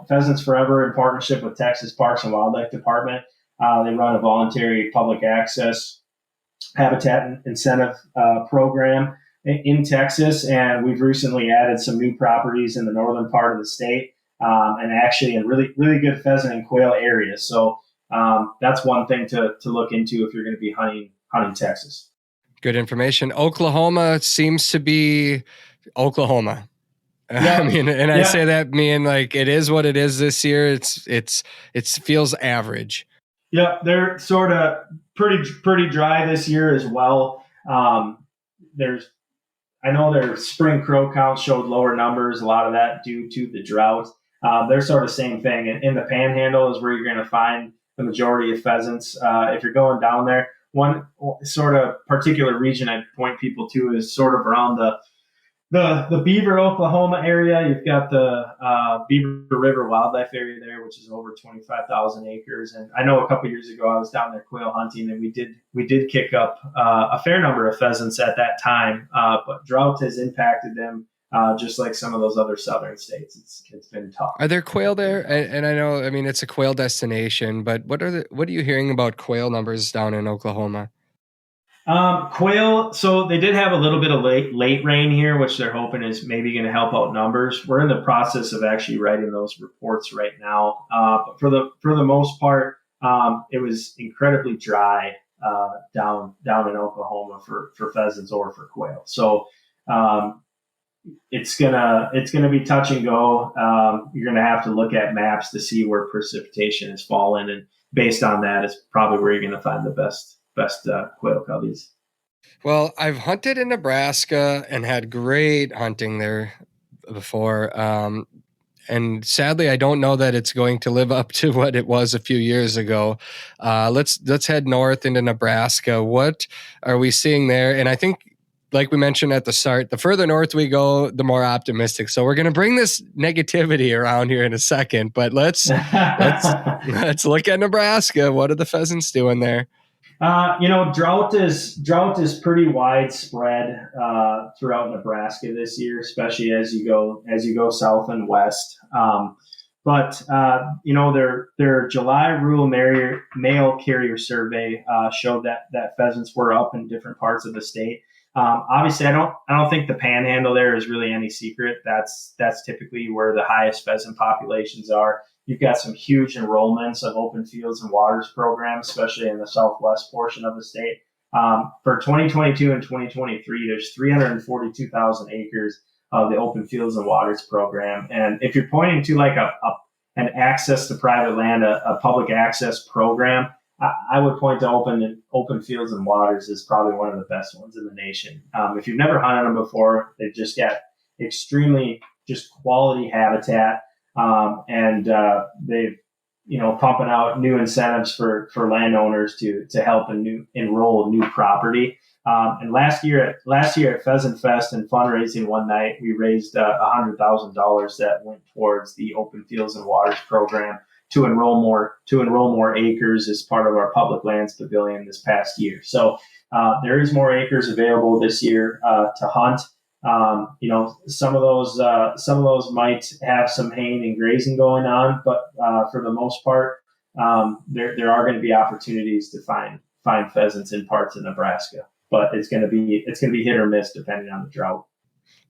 Pheasants Forever in partnership with Texas Parks and Wildlife Department, they run a voluntary public access habitat incentive program in Texas, and we've recently added some new properties in the northern part of the state, and actually in really, really good pheasant and quail areas. So that's one thing to look into if you're going to be hunting Texas. Good information. Oklahoma seems to be Oklahoma. Yeah. I say that meaning like it is what it is this year. It feels average. Yeah, they're sort of pretty dry this year as well. I know their spring crow count showed lower numbers, a lot of that due to the drought. They're sort of same thing. In the Panhandle is where you're going to find the majority of pheasants. If you're going down there, one sort of particular region I'd point people to is sort of around the Beaver, Oklahoma area. You've got the Beaver River Wildlife Area there, which is over 25,000 acres. And I know a couple of years ago I was down there quail hunting, and we did kick up a fair number of pheasants at that time. But drought has impacted them just like some of those other southern states. It's been tough. Are there quail there? And I know, it's a quail destination, but what are you hearing about quail numbers down in Oklahoma? Quail, so they did have a little bit of late rain here, which they're hoping is maybe going to help out numbers. We're in the process of actually writing those reports right now. But for the most part, it was incredibly dry down in Oklahoma for pheasants or for quail. So it's gonna be touch and go. You're gonna have to look at maps to see where precipitation has fallen, and based on that is probably where you're gonna find the best quail coveys. Well, I've hunted in Nebraska and had great hunting there before. And sadly, I don't know that it's going to live up to what it was a few years ago. Let's head north into Nebraska. What are we seeing there? And I think, like we mentioned at the start, the further north we go, the more optimistic. So we're going to bring this negativity around here in a second, but let's look at Nebraska. What are the pheasants doing there? Drought is pretty widespread throughout Nebraska this year, especially as you go south and west. But their July rural male carrier survey showed that pheasants were up in different parts of the state. Obviously, I don't think the Panhandle there is really any secret. That's typically where the highest pheasant populations are. you've got some huge enrollments of open fields and waters programs, especially in the southwest portion of the state. For 2022 and 2023, there's 342,000 acres of the open fields and waters program. And if you're pointing to like an access to private land, a public access program, I would point to open fields and waters is probably one of the best ones in the nation. If you've never hunted them before, they've just got extremely just quality habitat, and they've pumping out new incentives for landowners to help enroll new property. And last year at Pheasant Fest and fundraising one night, we raised $100,000 that went towards the Open Fields and Waters program to enroll more acres as part of our public lands pavilion this past year. So there is more acres available this year to hunt. Some of those might have some haying and grazing going on, but for the most part, there are going to be opportunities to find pheasants in parts of Nebraska. But it's going to be hit or miss depending on the drought.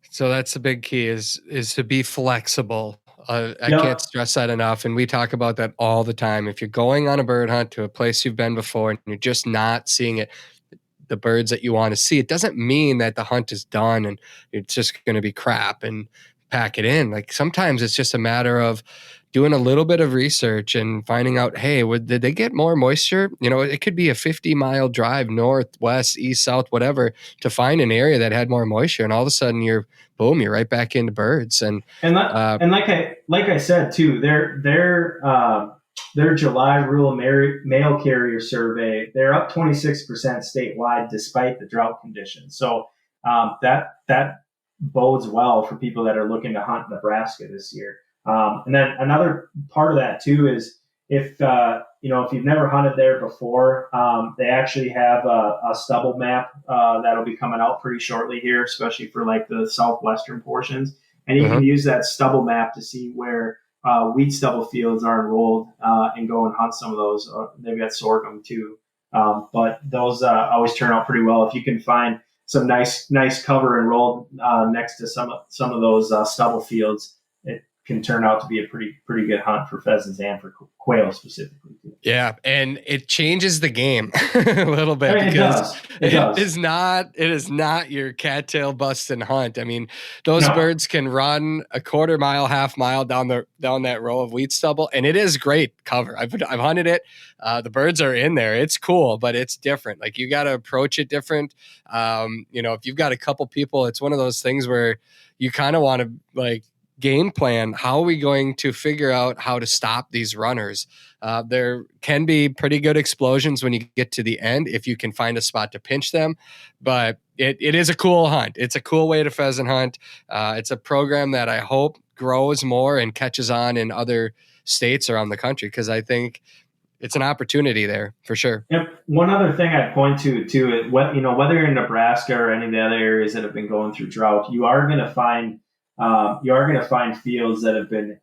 So that's the big key is to be flexible. I can't stress that enough. And we talk about that all the time. If you're going on a bird hunt to a place you've been before and you're just not seeing the birds that you want to see, it doesn't mean that the hunt is done and it's just going to be crap and pack it in. Like sometimes it's just a matter of doing a little bit of research and finding out, hey, did they get more moisture? It could be a 50-mile drive north, west, east, south, whatever, to find an area that had more moisture. And all of a sudden you're right back into birds. And like I said too, their July rural mail carrier survey, they're up 26% statewide despite the drought conditions. So that bodes well for people that are looking to hunt Nebraska this year. And then another part of that too is if you've never hunted there before, they actually have a stubble map that'll be coming out pretty shortly here, especially for like the southwestern portions. And you can use that stubble map to see where wheat stubble fields are enrolled and go and hunt some of those. They've got sorghum too, but those always turn out pretty well if you can find some nice cover enrolled next to some of those stubble fields. It can turn out to be a pretty good hunt for pheasants and for quail specifically. Yeah, and it changes the game a little bit because it is not your cattail busting hunt. I mean, those birds can run a quarter mile, half mile down that row of wheat stubble, and it is great cover. I've hunted it. The birds are in there. It's cool, but it's different. Like you got to approach it different. If you've got a couple people, it's one of those things where you kind of want to like game plan. How are we going to figure out how to stop these runners? There can be pretty good explosions when you get to the end if you can find a spot to pinch them, but it is a cool hunt. It's a cool way to pheasant hunt. It's a program that I hope grows more and catches on in other states around the country because I think it's an opportunity there for sure. Yep. One other thing I'd point to is whether you're in Nebraska or any of the other areas that have been going through drought, you are going to find fields that have been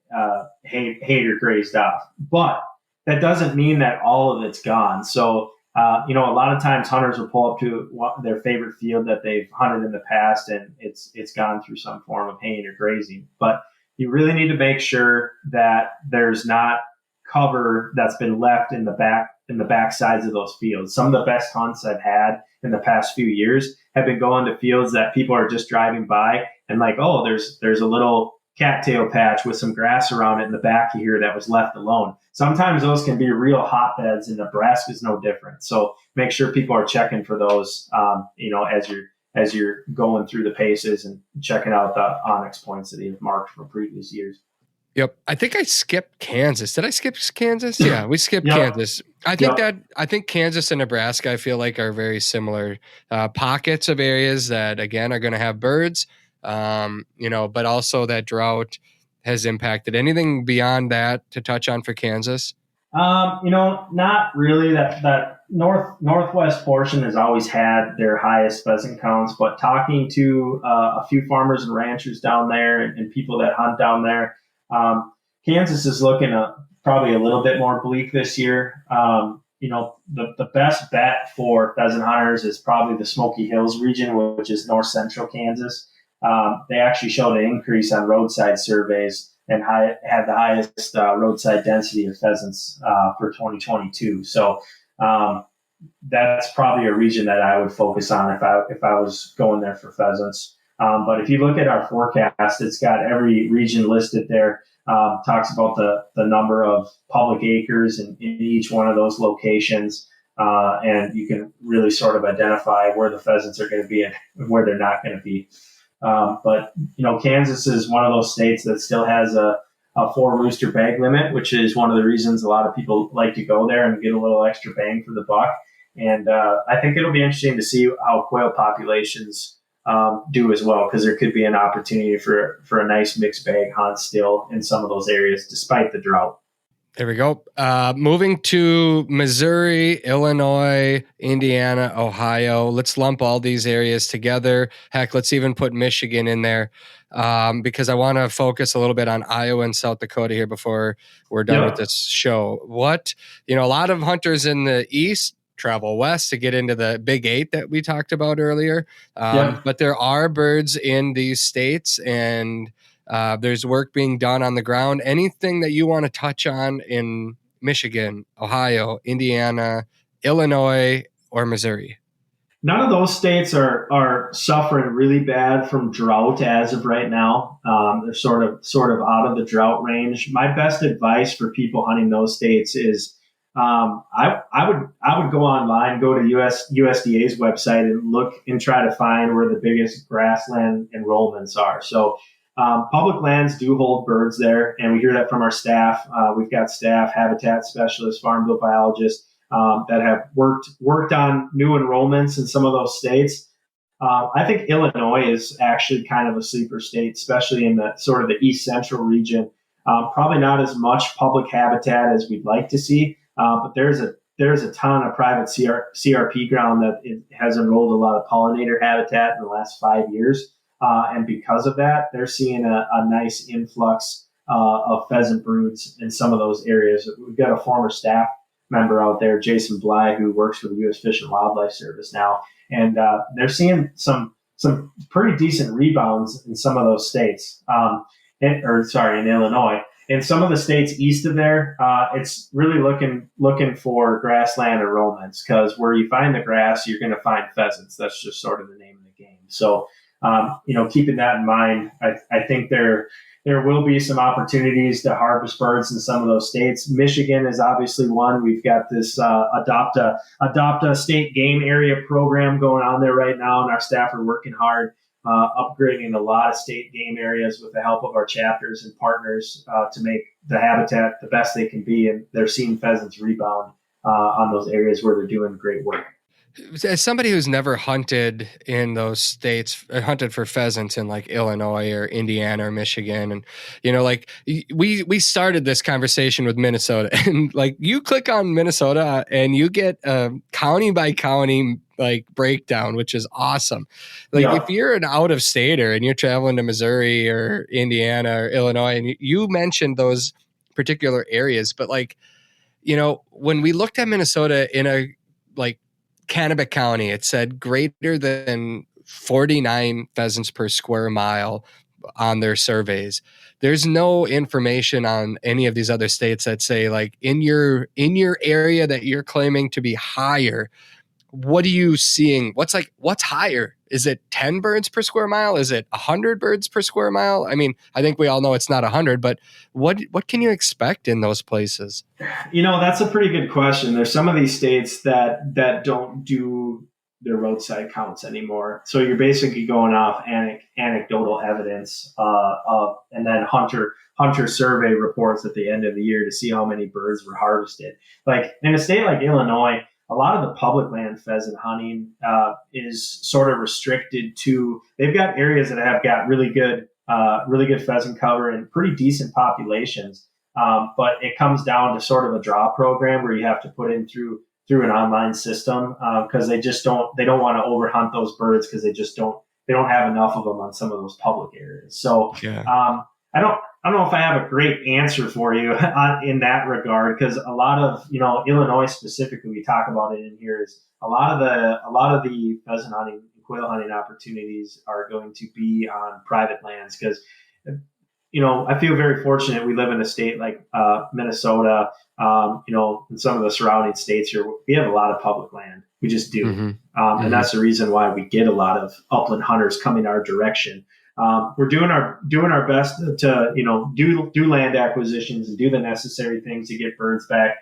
hayed or grazed off, but that doesn't mean that all of it's gone. So, a lot of times hunters will pull up to their favorite field that they've hunted in the past, and it's gone through some form of haying or grazing. But you really need to make sure that there's not cover that's been left in the back sides of those fields. Some of the best hunts I've had in the past few years have been going to fields that people are just driving by and like, oh, there's a little cattail patch with some grass around it in the back here that was left alone. Sometimes those can be real hotbeds, and Nebraska is no different. So make sure people are checking for those, as you're going through the paces and checking out the onyx points that you've marked from previous years. Yep. I think I skipped Kansas. Did I skip Kansas? Yeah, we skipped Kansas. I think Kansas and Nebraska, I feel like, are very similar pockets of areas that, again, are going to have birds, but also that drought has impacted. Anything beyond that to touch on for Kansas? Not really. That northwest portion has always had their highest pheasant counts, but talking to a few farmers and ranchers down there and people that hunt down there, Kansas is looking probably a little bit more bleak this year. The best bet for pheasant hunters is probably the Smoky Hills region, which is north central Kansas. They actually showed an increase on roadside surveys had the highest roadside density of pheasants for 2022. So that's probably a region that I would focus on if I was going there for pheasants. But if you look at our forecast, it's got every region listed there. Talks about the number of public acres in each one of those locations. And you can really sort of identify where the pheasants are going to be and where they're not going to be. But Kansas is one of those states that still has a 4 rooster bag limit, which is one of the reasons a lot of people like to go there and get a little extra bang for the buck. And I think it'll be interesting to see how quail populations do as well, because there could be an opportunity for a nice mixed bag hunt still in some of those areas, despite the drought. There we go. Moving to Missouri, Illinois, Indiana, Ohio. Let's lump all these areas together. Heck, let's even put Michigan in there because I want to focus a little bit on Iowa and South Dakota here before we're done with this show. A lot of hunters in the East travel west to get into the Big 8 that we talked about earlier. But there are birds in these states, and there's work being done on the ground. Anything that you want to touch on in Michigan, Ohio, Indiana, Illinois, or Missouri? None of those states are suffering really bad from drought as of right now. They're sort of out of the drought range. My best advice for people hunting those states is I would go online, go to USDA's website and look and try to find where the biggest grassland enrollments are. So public lands do hold birds there, and we hear that from our staff. We've got staff, habitat specialists, farm bill biologists that have worked on new enrollments in some of those states. I think Illinois is actually kind of a sleeper state, especially in the sort of the east central region. Probably not as much public habitat as we'd like to see, but there's a ton of private CRP ground that it has enrolled a lot of pollinator habitat in the last 5 years. And because of that, they're seeing a nice influx of pheasant broods in some of those areas. We've got a former staff member out there, Jason Bly, who works for the U.S. Fish and Wildlife Service now, and they're seeing some pretty decent rebounds in some of those states. In Illinois. In some of the states east of there, it's really looking for grassland enrollments, because where you find the grass, you're going to find pheasants. That's just sort of the name of the game. So, keeping that in mind, I think there will be some opportunities to harvest birds in some of those states. Michigan is obviously one. We've got this adopt a state game area program going on there right now, and our staff are working hard, upgrading a lot of state game areas with the help of our chapters and partners to make the habitat the best they can be, and they're seeing pheasants rebound on those areas where they're doing great work. As somebody who's never hunted in those states, hunted for pheasants in like Illinois or Indiana or Michigan, and we started this conversation with Minnesota, and like you click on Minnesota and you get a county by county like breakdown, which is awesome. If you're an out of stater and you're traveling to Missouri or Indiana or Illinois, and you mentioned those particular areas, but when we looked at Minnesota in a Kennebec County, it said greater than 49 pheasants per square mile on their surveys. There's no information on any of these other states that say in your area that you're claiming to be higher. What are you seeing? What's higher? Is it 10 birds per square mile? Is it 100 birds per square mile? I mean, I think we all know it's not 100, but what can you expect in those places? That's a pretty good question. There's some of these states that don't do their roadside counts anymore. So you're basically going off anecdotal evidence and then hunter survey reports at the end of the year to see how many birds were harvested. Like in a state like Illinois, a lot of the public land pheasant hunting is sort of restricted to, they've got areas that have got really good pheasant cover and pretty decent populations. But it comes down to sort of a draw program where you have to put in through an online system because they don't want to overhunt those birds because they don't have enough of them on some of those public areas. So I don't know if I have a great answer for you in that regard, because a lot of, Illinois specifically, we talk about it in here, is a lot of the pheasant hunting, quail hunting opportunities are going to be on private lands, because I feel very fortunate. We live in a state like Minnesota, and some of the surrounding states here. We have a lot of public land. We just do. Mm-hmm. And that's the reason why we get a lot of upland hunters coming our direction. We're doing our best to do land acquisitions and do the necessary things to get birds back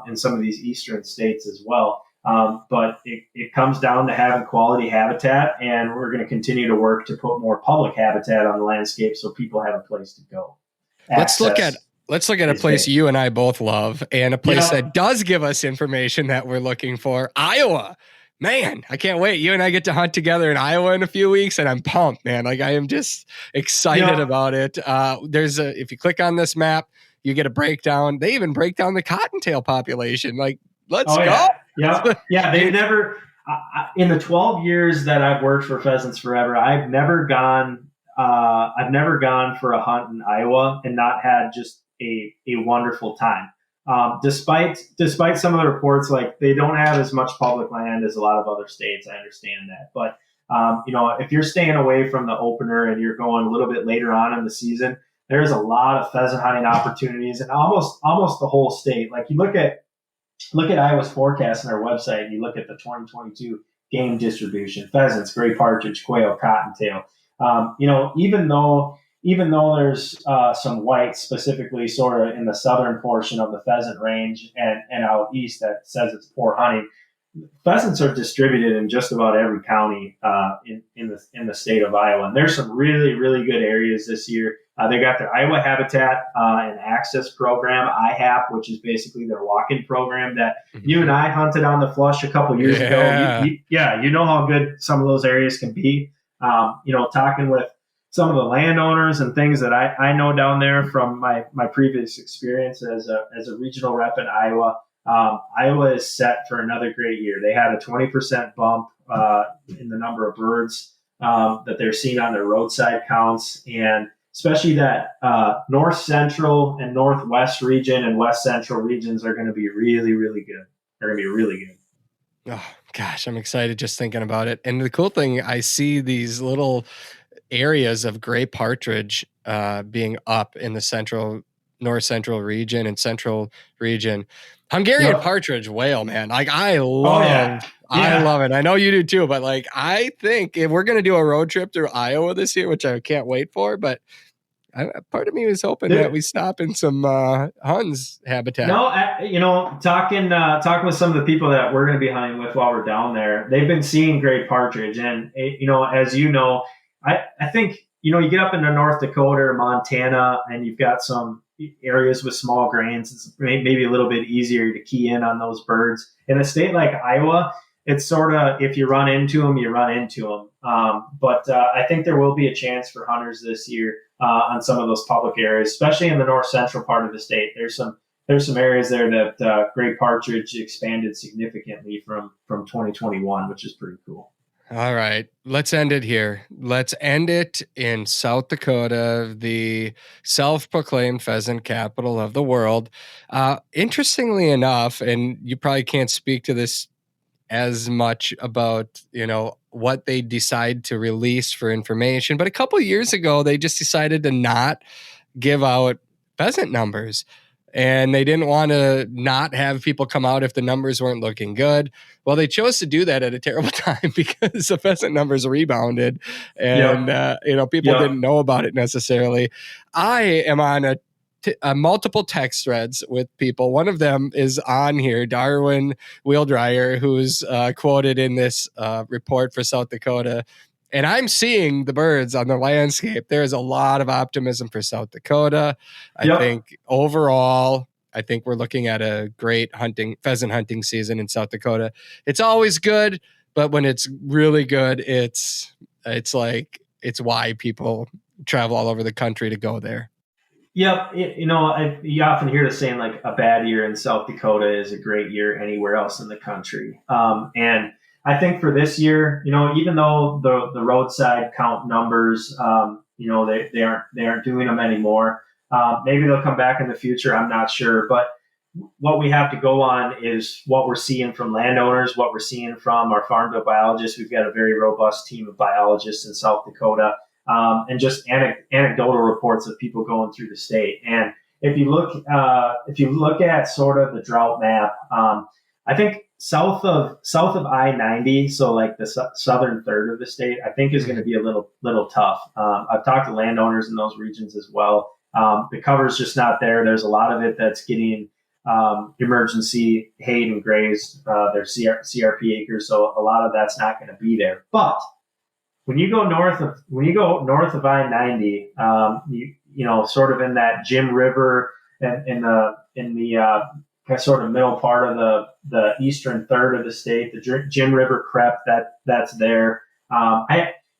in some of these eastern states as well. But it comes down to having quality habitat, and we're going to continue to work to put more public habitat on the landscape so people have a place to go. Let's look at a place you and I both love, and a place that does give us information that we're looking for. Iowa. Man, I can't wait. You and I get to hunt together in Iowa in a few weeks, and I'm pumped, man. Like, I am just excited about it. If you click on this map, you get a breakdown. They even break down the cottontail population. Like, let's go. Yeah. They've never, in the 12 years that I've worked for Pheasants Forever, I've never gone for a hunt in Iowa and not had just a wonderful time. Despite some of the reports, like, they don't have as much public land as a lot of other states. I understand that. But, if you're staying away from the opener and you're going a little bit later on in the season, there's a lot of pheasant hunting opportunities in almost the whole state. Like, you look at Iowa's forecast on our website, and you look at the 2022 game distribution: pheasants, gray partridge, quail, cottontail. Even though there's some white, specifically sort of in the southern portion of the pheasant range and out east, that says it's poor hunting, pheasants are distributed in just about every county in the state of Iowa. And there's some really, really good areas this year. They got their Iowa Habitat and Access program, IHAP, which is basically their walk-in program that you and I hunted on the flush a couple years ago. You know how good some of those areas can be. Talking with some of the landowners and things that I know down there from my previous experience as a regional rep in Iowa. Iowa is set for another great year. They had a 20% bump in the number of birds that they're seeing on their roadside counts, and especially that north central and northwest region and west central regions are going to be really, really good. They're going to be really good. Oh gosh, I'm excited just thinking about it. And the cool thing, I see these little areas of gray partridge being up in the north central region and central region. Hungarian partridge whale, man. Like, I love it. I know you do too, but like, I think if we're going to do a road trip through Iowa this year, which I can't wait for, but part of me was hoping that we stop in some Huns habitat. No, talking with some of the people that we're going to be hunting with while we're down there, they've been seeing gray partridge. And, as you know, I think, you get up into North Dakota or Montana and you've got some areas with small grains. It's maybe a little bit easier to key in on those birds. In a state like Iowa, it's sort of, if you run into them, you run into them. But I think there will be a chance for hunters this year on some of those public areas, especially in the north central part of the state. There's some areas there that gray partridge expanded significantly from 2021, which is pretty cool. All right, let's end it here. Let's end it in South Dakota, the self-proclaimed pheasant capital of the world. Interestingly enough, and you probably can't speak to this as much about, what they decide to release for information, but a couple of years ago, they just decided to not give out pheasant numbers. And they didn't want to not have people come out if the numbers weren't looking good. Well, they chose to do that at a terrible time because the pheasant numbers rebounded, and people didn't know about it necessarily. I am on a multiple text threads with people. One of them is on here, Darwin Wheeldryer, who's quoted in this report for South Dakota. And I'm seeing the birds on the landscape. There is a lot of optimism for South Dakota. I think overall, we're looking at a great pheasant hunting season in South Dakota. It's always good, but when it's really good, it's why people travel all over the country to go there. Yep. You often hear the saying, like, a bad year in South Dakota is a great year anywhere else in the country. And I think for this year, even though the roadside count numbers, they aren't doing them anymore. Maybe they'll come back in the future. I'm not sure. But what we have to go on is what we're seeing from landowners, what we're seeing from our farm bill biologists. We've got a very robust team of biologists in South Dakota. and just anecdotal reports of people going through the state. And if you look at sort of the drought map, I think south of I-90, so like the southern third of the state, I think is going to be a little tough. I've talked to landowners in those regions as well. The cover's just not there. There's a lot of it that's getting emergency hayed and grazed, their CRP acres, so a lot of that's not going to be there. But when you go north of I-90, sort of in that Jim River and in the sort of middle part of the eastern third of the state, the Jim River crepe that's there.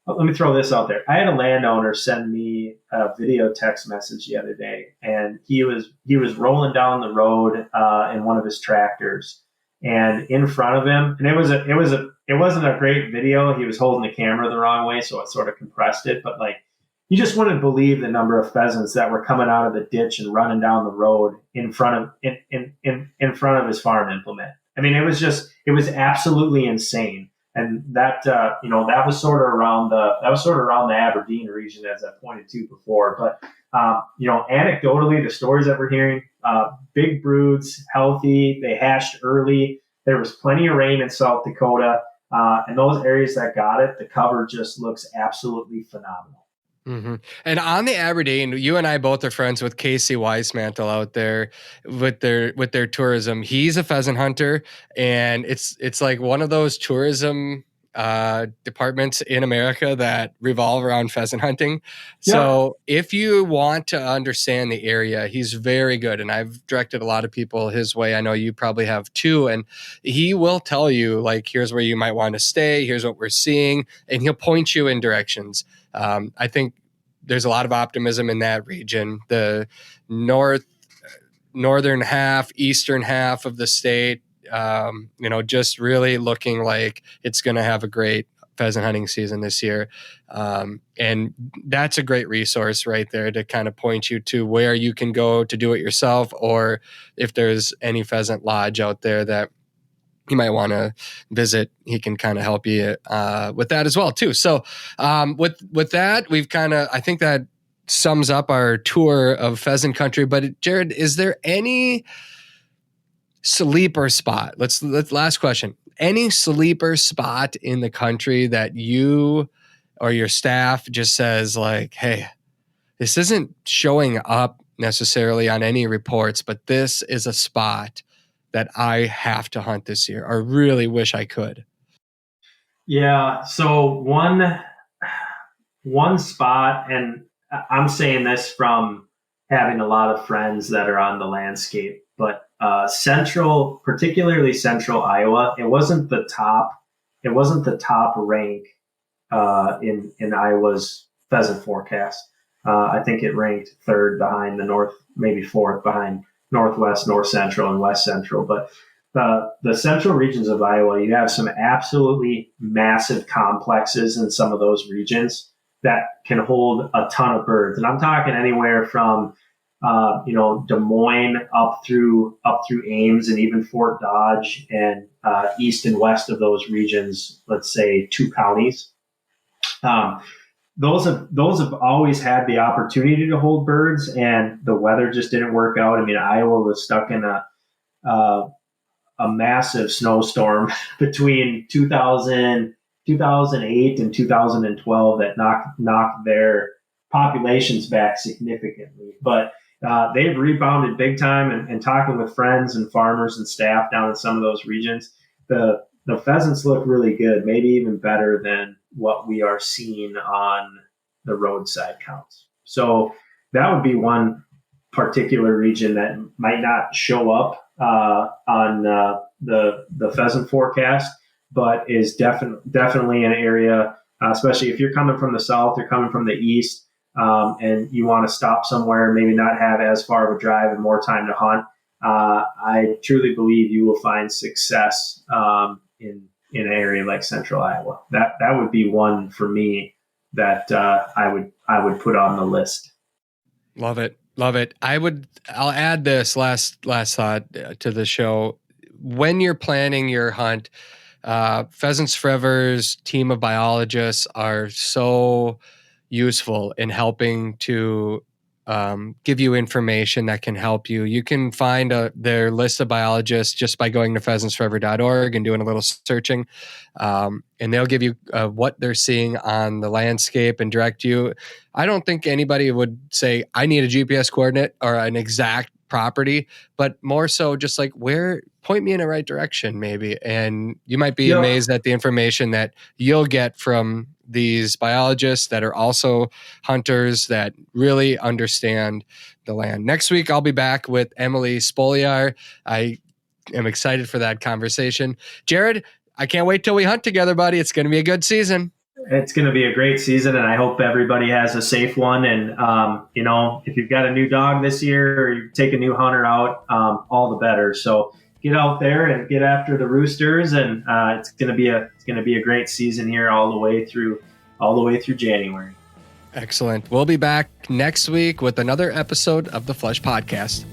Let me throw this out there. I had a landowner send me a video text message the other day, and he was rolling down the road in one of his tractors, and in front of him, and it wasn't a great video. He was holding the camera the wrong way, so it sort of compressed it. But like, you just wouldn't believe the number of pheasants that were coming out of the ditch and running down the road in front of his farm implement. I mean, it was absolutely insane. And that was sort of around the Aberdeen region, as I pointed to before. But anecdotally, the stories that we're hearing, big broods, healthy, they hatched early. There was plenty of rain in South Dakota, and those areas that got it, the cover just looks absolutely phenomenal. Mm-hmm. And on the Aberdeen, you and I both are friends with Casey Weismantle out there with their tourism. He's a pheasant hunter, and it's like one of those tourism departments in America that revolve around pheasant hunting. Yeah. So if you want to understand the area, he's very good. And I've directed a lot of people his way. I know you probably have too. And he will tell you, like, here's where you might want to stay. Here's what we're seeing. And he'll point you in directions. I think there's a lot of optimism in that region. The northern half, eastern half of the state, just really looking like it's going to have a great pheasant hunting season this year. And that's a great resource right there to kind of point you to where you can go to do it yourself, or if there's any pheasant lodge out there that you might want to visit, he can kind of help you with that as well too. So with that, I think that sums up our tour of pheasant country. But Jared, is there any sleeper spot? Let's last question. Any sleeper spot in the country that you or your staff just says like, hey, this isn't showing up necessarily on any reports, but this is a spot that I have to hunt this year, or really wish I could? Yeah. So one spot, and I'm saying this from having a lot of friends that are on the landscape, but particularly central Iowa, it wasn't the top rank in Iowa's pheasant forecast. I think it ranked third behind the north, maybe fourth behind Northwest, North Central, and West Central. But the central regions of Iowa, you have some absolutely massive complexes in some of those regions that can hold a ton of birds. And I'm talking anywhere from Des Moines up through Ames and even Fort Dodge and east and west of those regions, let's say 2 counties. Those have always had the opportunity to hold birds, and the weather just didn't work out. I mean, Iowa was stuck in a massive snowstorm between 2008 and 2012 that knocked their populations back significantly. But they've rebounded big time, and talking with friends and farmers and staff down in some of those regions, the pheasants look really good, maybe even better than what we are seeing on the roadside counts. So that would be one particular region that might not show up on the pheasant forecast, but is definitely an area, especially if you're coming from the south, you're coming from the east, and you want to stop somewhere, maybe not have as far of a drive and more time to hunt. I truly believe you will find success in an area like central Iowa. That would be one for me that I would put on the list. Love it. I'll add this last thought to the show. When you're planning your hunt, Pheasants Forever's team of biologists are so useful in helping to give you information that can help you. You can find their list of biologists just by going to pheasantsforever.org and doing a little searching. And they'll give you what they're seeing on the landscape and direct you. I don't think anybody would say, I need a GPS coordinate or an exact property, but more so just like point me in the right direction maybe. And you might be amazed at the information that you'll get from these biologists that are also hunters that really understand the land. Next week, I'll be back with Emily Spoliar. I am excited for that conversation. Jared, I can't wait till we hunt together, buddy. It's going to be a good season. It's going to be a great season, and I hope everybody has a safe one. And, if you've got a new dog this year or you take a new hunter out, all the better. So get out there and get after the roosters, and it's going to be a great season here all the way through January. Excellent. We'll be back next week with another episode of the Flush Podcast.